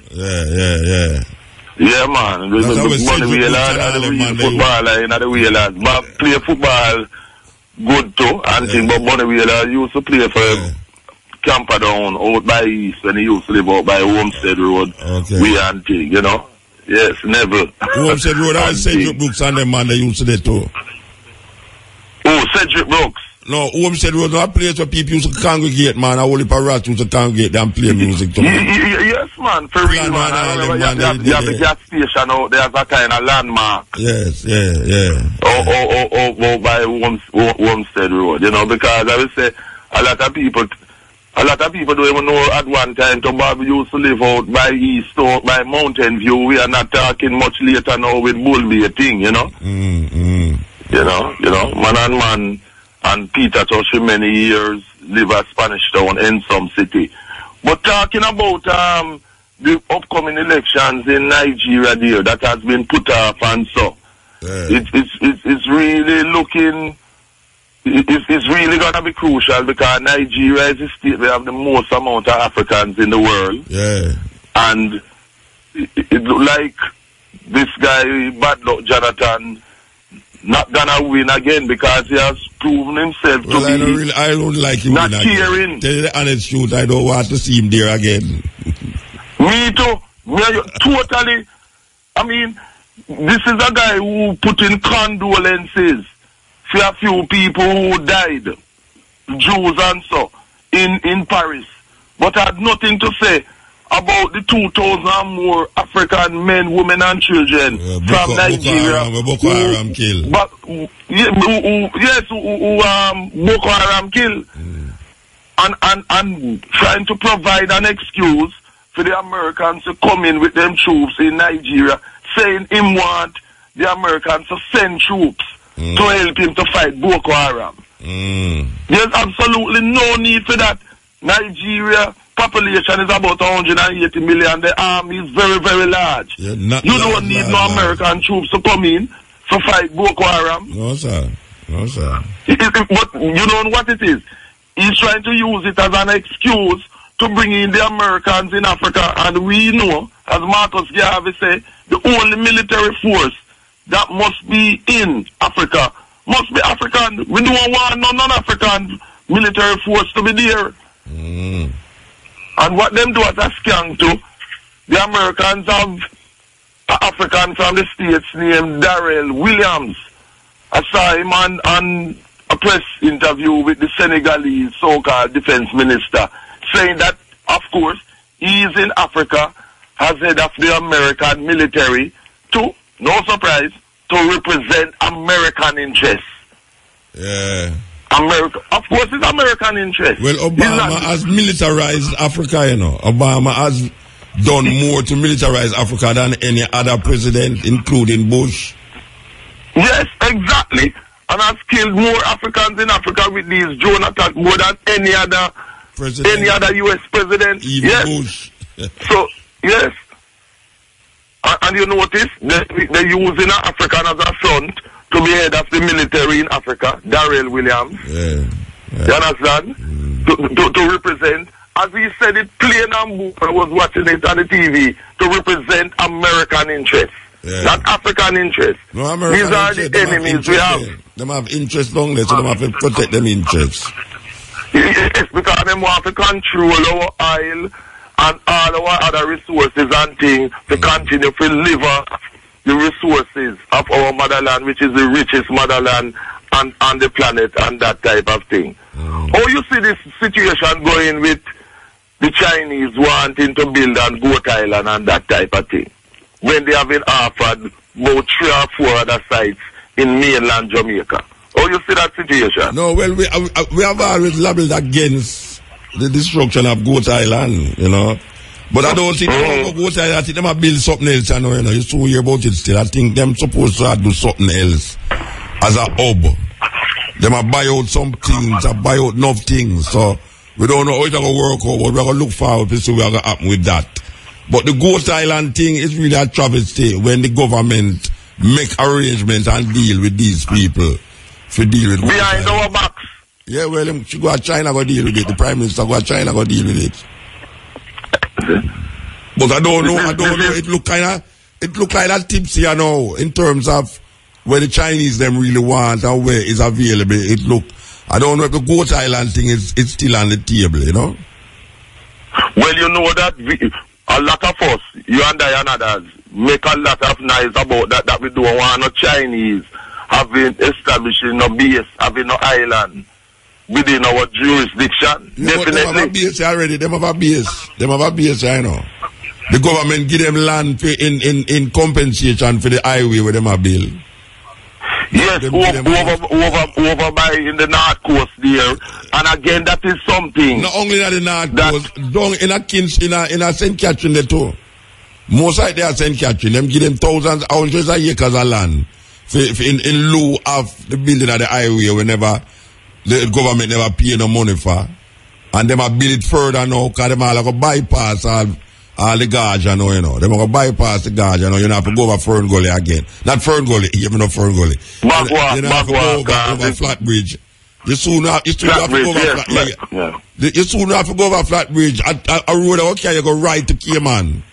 Yeah, man. Bonnie Wheeler and the real footballer in the Wheelers. But play football good too, and thing, but Bonnie Wheeler used to play for Camperdown out by East when he used to live out by Homestead Road. We and thing, you know. Yes, never. Homestead Road, I Cedric Brooks and them man they used to there too. Oh, Cedric Brooks. No, Homestead Road, not a place where people used to congregate, man. I only parrot used to congregate and play music too. Yes, man, for real, man. I remember you have the gas station out there as a kind of landmark. Yes. Oh, by Homestead Road, you know, because I would say a lot of people don't even know at one time to Bob used to live out by East or by Mountain View. We are not talking much later now with Bullby thing, you know. You know, man and man and Peter Tosh for many years live at Spanish Town in some city. But talking about the upcoming elections in Nigeria there that has been put off and so it's really looking. It's really going to be crucial because Nigeria is a state where have the most amount of Africans in the world. And it look like this guy, Bad Luck Jonathan, not going to win again because he has proven himself to be I don't like him not caring. Tell you the honest truth, I don't want to see him there again. Me too. Totally. I mean, this is a guy who put in condolences for a few people who died, Jews and so, in Paris, but had nothing to say about the 2,000 and more African men, women and children from Nigeria. Boko Haram kill. But, Boko Haram kill. And trying to provide an excuse for the Americans to come in with them troops in Nigeria, saying him want the Americans to send troops to help him to fight Boko Haram. There's absolutely no need for that. Nigeria population is about 180 million. The army is very, very large. Yeah, you don't need no American troops to come in to fight Boko Haram. No, sir. No, sir. But you know what it is? He's trying to use it as an excuse to bring in the Americans in Africa. And we know, as Marcus Garvey said, the only military force that must be in Africa must be African. We don't want no non-African military force to be there. And what them do as a skank to, the Americans have an African from the States named Darrell Williams. I saw him on a press interview with the Senegalese so-called defense minister, saying that, of course, he is in Africa as head of the American military to, no surprise, to represent American interests. Yeah. America, of course, it's American interest. Well, Obama has militarized Africa, you know. Obama has done more to militarize Africa than any other president, including Bush. Yes, exactly. And has killed more Africans in Africa with these drone attacks more than any other U.S. president. Even yes. Bush. So, yes. And you notice, they're using an African as a front to be head of the military in Africa, Darrell Williams. Yeah. You understand? To represent, as he said it plain and bold, I was watching it on the TV, to represent American interests. Yeah. Not African interests. No, American These are the enemies we have. They have interest long there, so they have to protect them interests. Yes, because they want to control our oil and all our other resources and things to continue to live off the resources of our motherland, which is the richest motherland on the planet, and that type of thing. How you see this situation going with the Chinese wanting to build on Goat Island and that type of thing, when they have been offered about 3 or 4 other sites in mainland Jamaica? How you see that situation? No, well, we have always labeled against the destruction of Goat Island, you know. But I don't think Goat Island, I think they might build something else, you know. You still hear about it still. I think them supposed to do something else as a hub. They might buy out some things, buy out enough things. So we don't know how it's going to work out, but we're going to look forward to see what's going to happen with that. But the Goat Island thing is really a travesty when the government make arrangements and deal with these people to deal with behind our backs. Yeah, well, she go to China go deal with it. The Prime Minister go to China go deal with it. But I don't know. It look kind of tipsy, you know, in terms of where the Chinese them really want and where it's available. I don't know if the Goat Island thing is still on the table, you know. Well, you know that a lot of us, you and I and others, make a lot of noise about that we don't want no Chinese having establishing no base, having no island within our jurisdiction. Yeah, definitely. Them have a base already. Them have a base, I know. The government give them land in compensation for the highway where them are built. Yes, over by in the North Coast there. And again, that is something. Not only in the North Coast, down in a St. Catherine there too. Most of they are St. Catherine. Them give them thousands, hundreds of acres of land in lieu of the building of the highway whenever the government never pay no money for. And them are build it further now because them are like a bypass all the gauge, you know. They will bypass the gauge, you know. You don't have to go over Fern Gully again. Not Fern Gully, even not Fern Gully. You don't have to go over Flat Bridge. You soon have to go over Flat Bridge. You soon have to go over Flat Bridge. A road, okay, you go right to Cayman.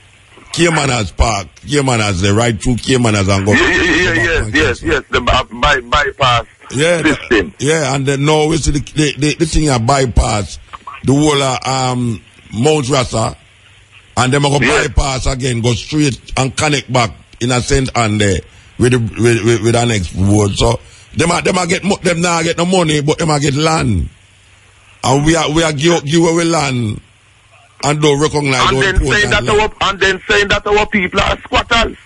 Cayman has park. Cayman has the right through Cayman has and go. Yes, the bypass system. Yeah, and then now we see the thing a bypass the whole Mount Rasa. And them are going to bypass again, go straight and connect back in a St. Anne there with the next word. So them now get no money, but them get land. And we are give away land and don't recognize and then saying that our people are squatters.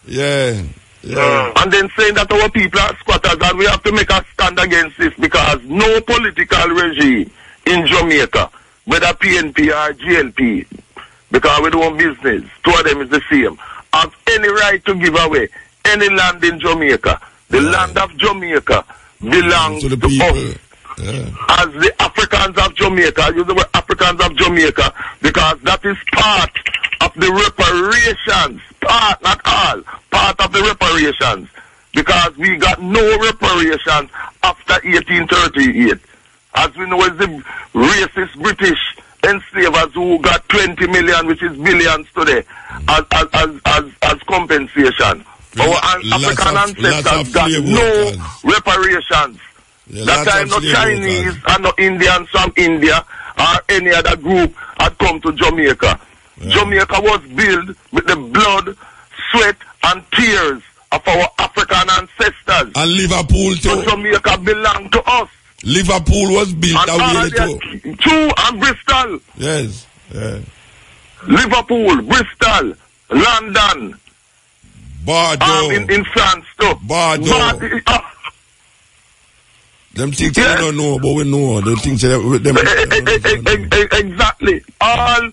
Yeah. And then saying that our people are squatters, and we have to make a stand against this, because no political regime in Jamaica, whether PNP or GLP, because we do business, two of them is the same, have any right to give away any land in Jamaica. The land of Jamaica belongs to us. As the Africans of Jamaica. I use the word Africans of Jamaica because that is part of the reparations. Part, not all. Part of the reparations. Because we got no reparations after 1838. As we know, it's the racist British enslavers who got 20 million, which is billions today, as compensation. Our African ancestors got no reparations. That time no Chinese and no Indians from India or any other group had come to Jamaica. Jamaica was built with the blood, sweat and tears of our African ancestors. And Liverpool too. So Jamaica belonged to us. Liverpool was built that way too. True, and Bristol. Yes. Yeah. Liverpool, Bristol, London. Bordeaux. In France too. Bordeaux. Them things they don't know, but we know. Them things them exactly. All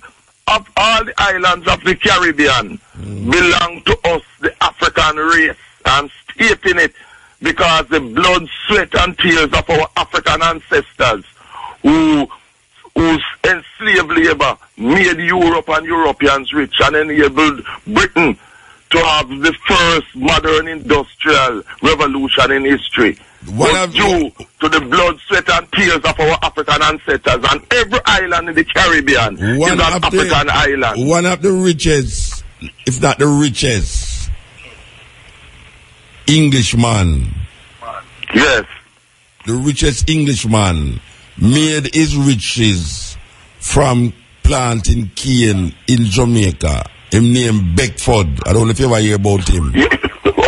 the islands of the Caribbean belong to us, the African race. I'm stating it because the blood, sweat and tears of our African ancestors whose enslaved labor made Europe and Europeans rich and enabled Britain to have the first modern industrial revolution in history. Was due to the blood, sweat and tears of our African ancestors, and every island in the Caribbean is an African island. One of the richest, if not the richest, Englishman. Yes. The richest Englishman made his riches from planting cane in Jamaica. Him named Beckford. I don't know if you ever hear about him.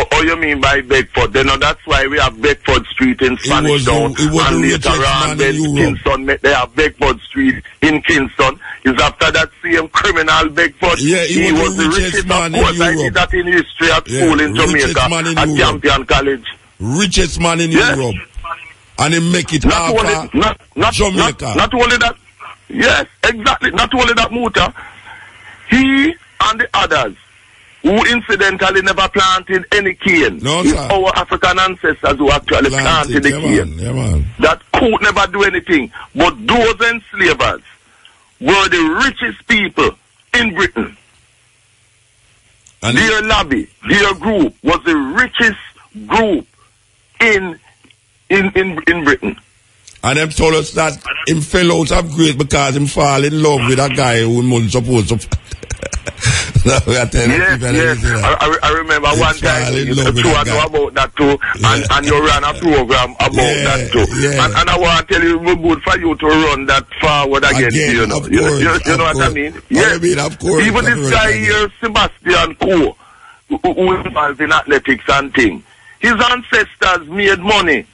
What you mean by Beckford? You know, that's why we have Beckford Street in Spanish Town. And later on, then Kingston, they have Beckford Street in Kingston. Is after that same criminal Beckford. Yeah, he was the richest man in Europe. I did that in history at school in Jamaica at Campion College. Richest man in Europe. And he make it after Jamaica. Not only that. Yes, exactly. Not only that, Muta. He and the others who incidentally never planted any cane. No, it's our African ancestors who actually planted the cane. That could never do anything. But those enslavers were the richest people in Britain. And their lobby, their group was the richest group in Britain. And them told us that him fell out of grace because him fall in love with a guy who wasn't supposed to. Yes. I remember one time you know about that too, and you ran a program about that too. And I want to tell you, it's good for you to run that forward again you know. You know what I mean? Yes. Of course. Even this guy here, Sebastian Coe, who is involved in athletics and things, his ancestors made money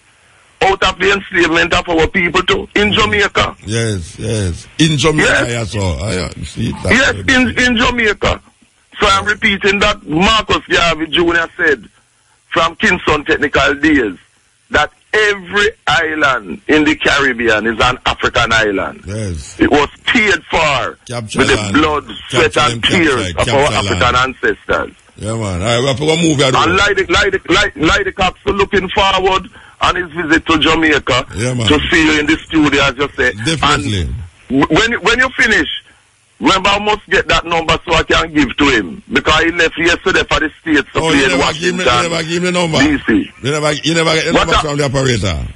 out of the enslavement of our people too, in Jamaica. Yes. In Jamaica, yes. In Jamaica. So I'm repeating that Marcus Garvey Jr. said from Kingston Technical Days that every island in the Caribbean is an African island. Yes. It was paid for with the blood, sweat and tears of our African ancestors. Yeah, man. All right, we have to move out. And like the cops looking forward on his visit to Jamaica to see you in the studio, as you say. Definitely. And when you finish, remember, I must get that number so I can give to him. Because he left yesterday for the States to play in Washington. You never give me the number? DC. You never get the number from the operator?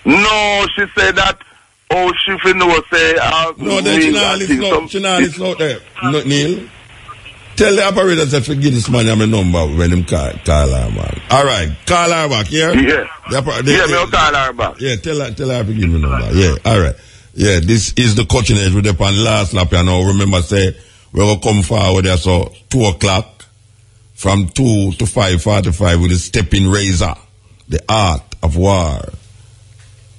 No, she said that, she finna say... no, then she not listen out there. No, Neil? Tell the operator that to give this man my number when him call her, man. All right, call her back, yeah? Yeah. I'll call her back. Yeah, tell her to give me number. Yeah, all right. Yeah, this is the coaching edge with the pan last lap, you know. Remember, say, we will come forward there, so 2 o'clock, from 2 to 5:45 with the stepping razor, the art of war.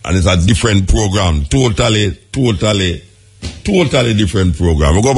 And it's a different program, totally different program. We go back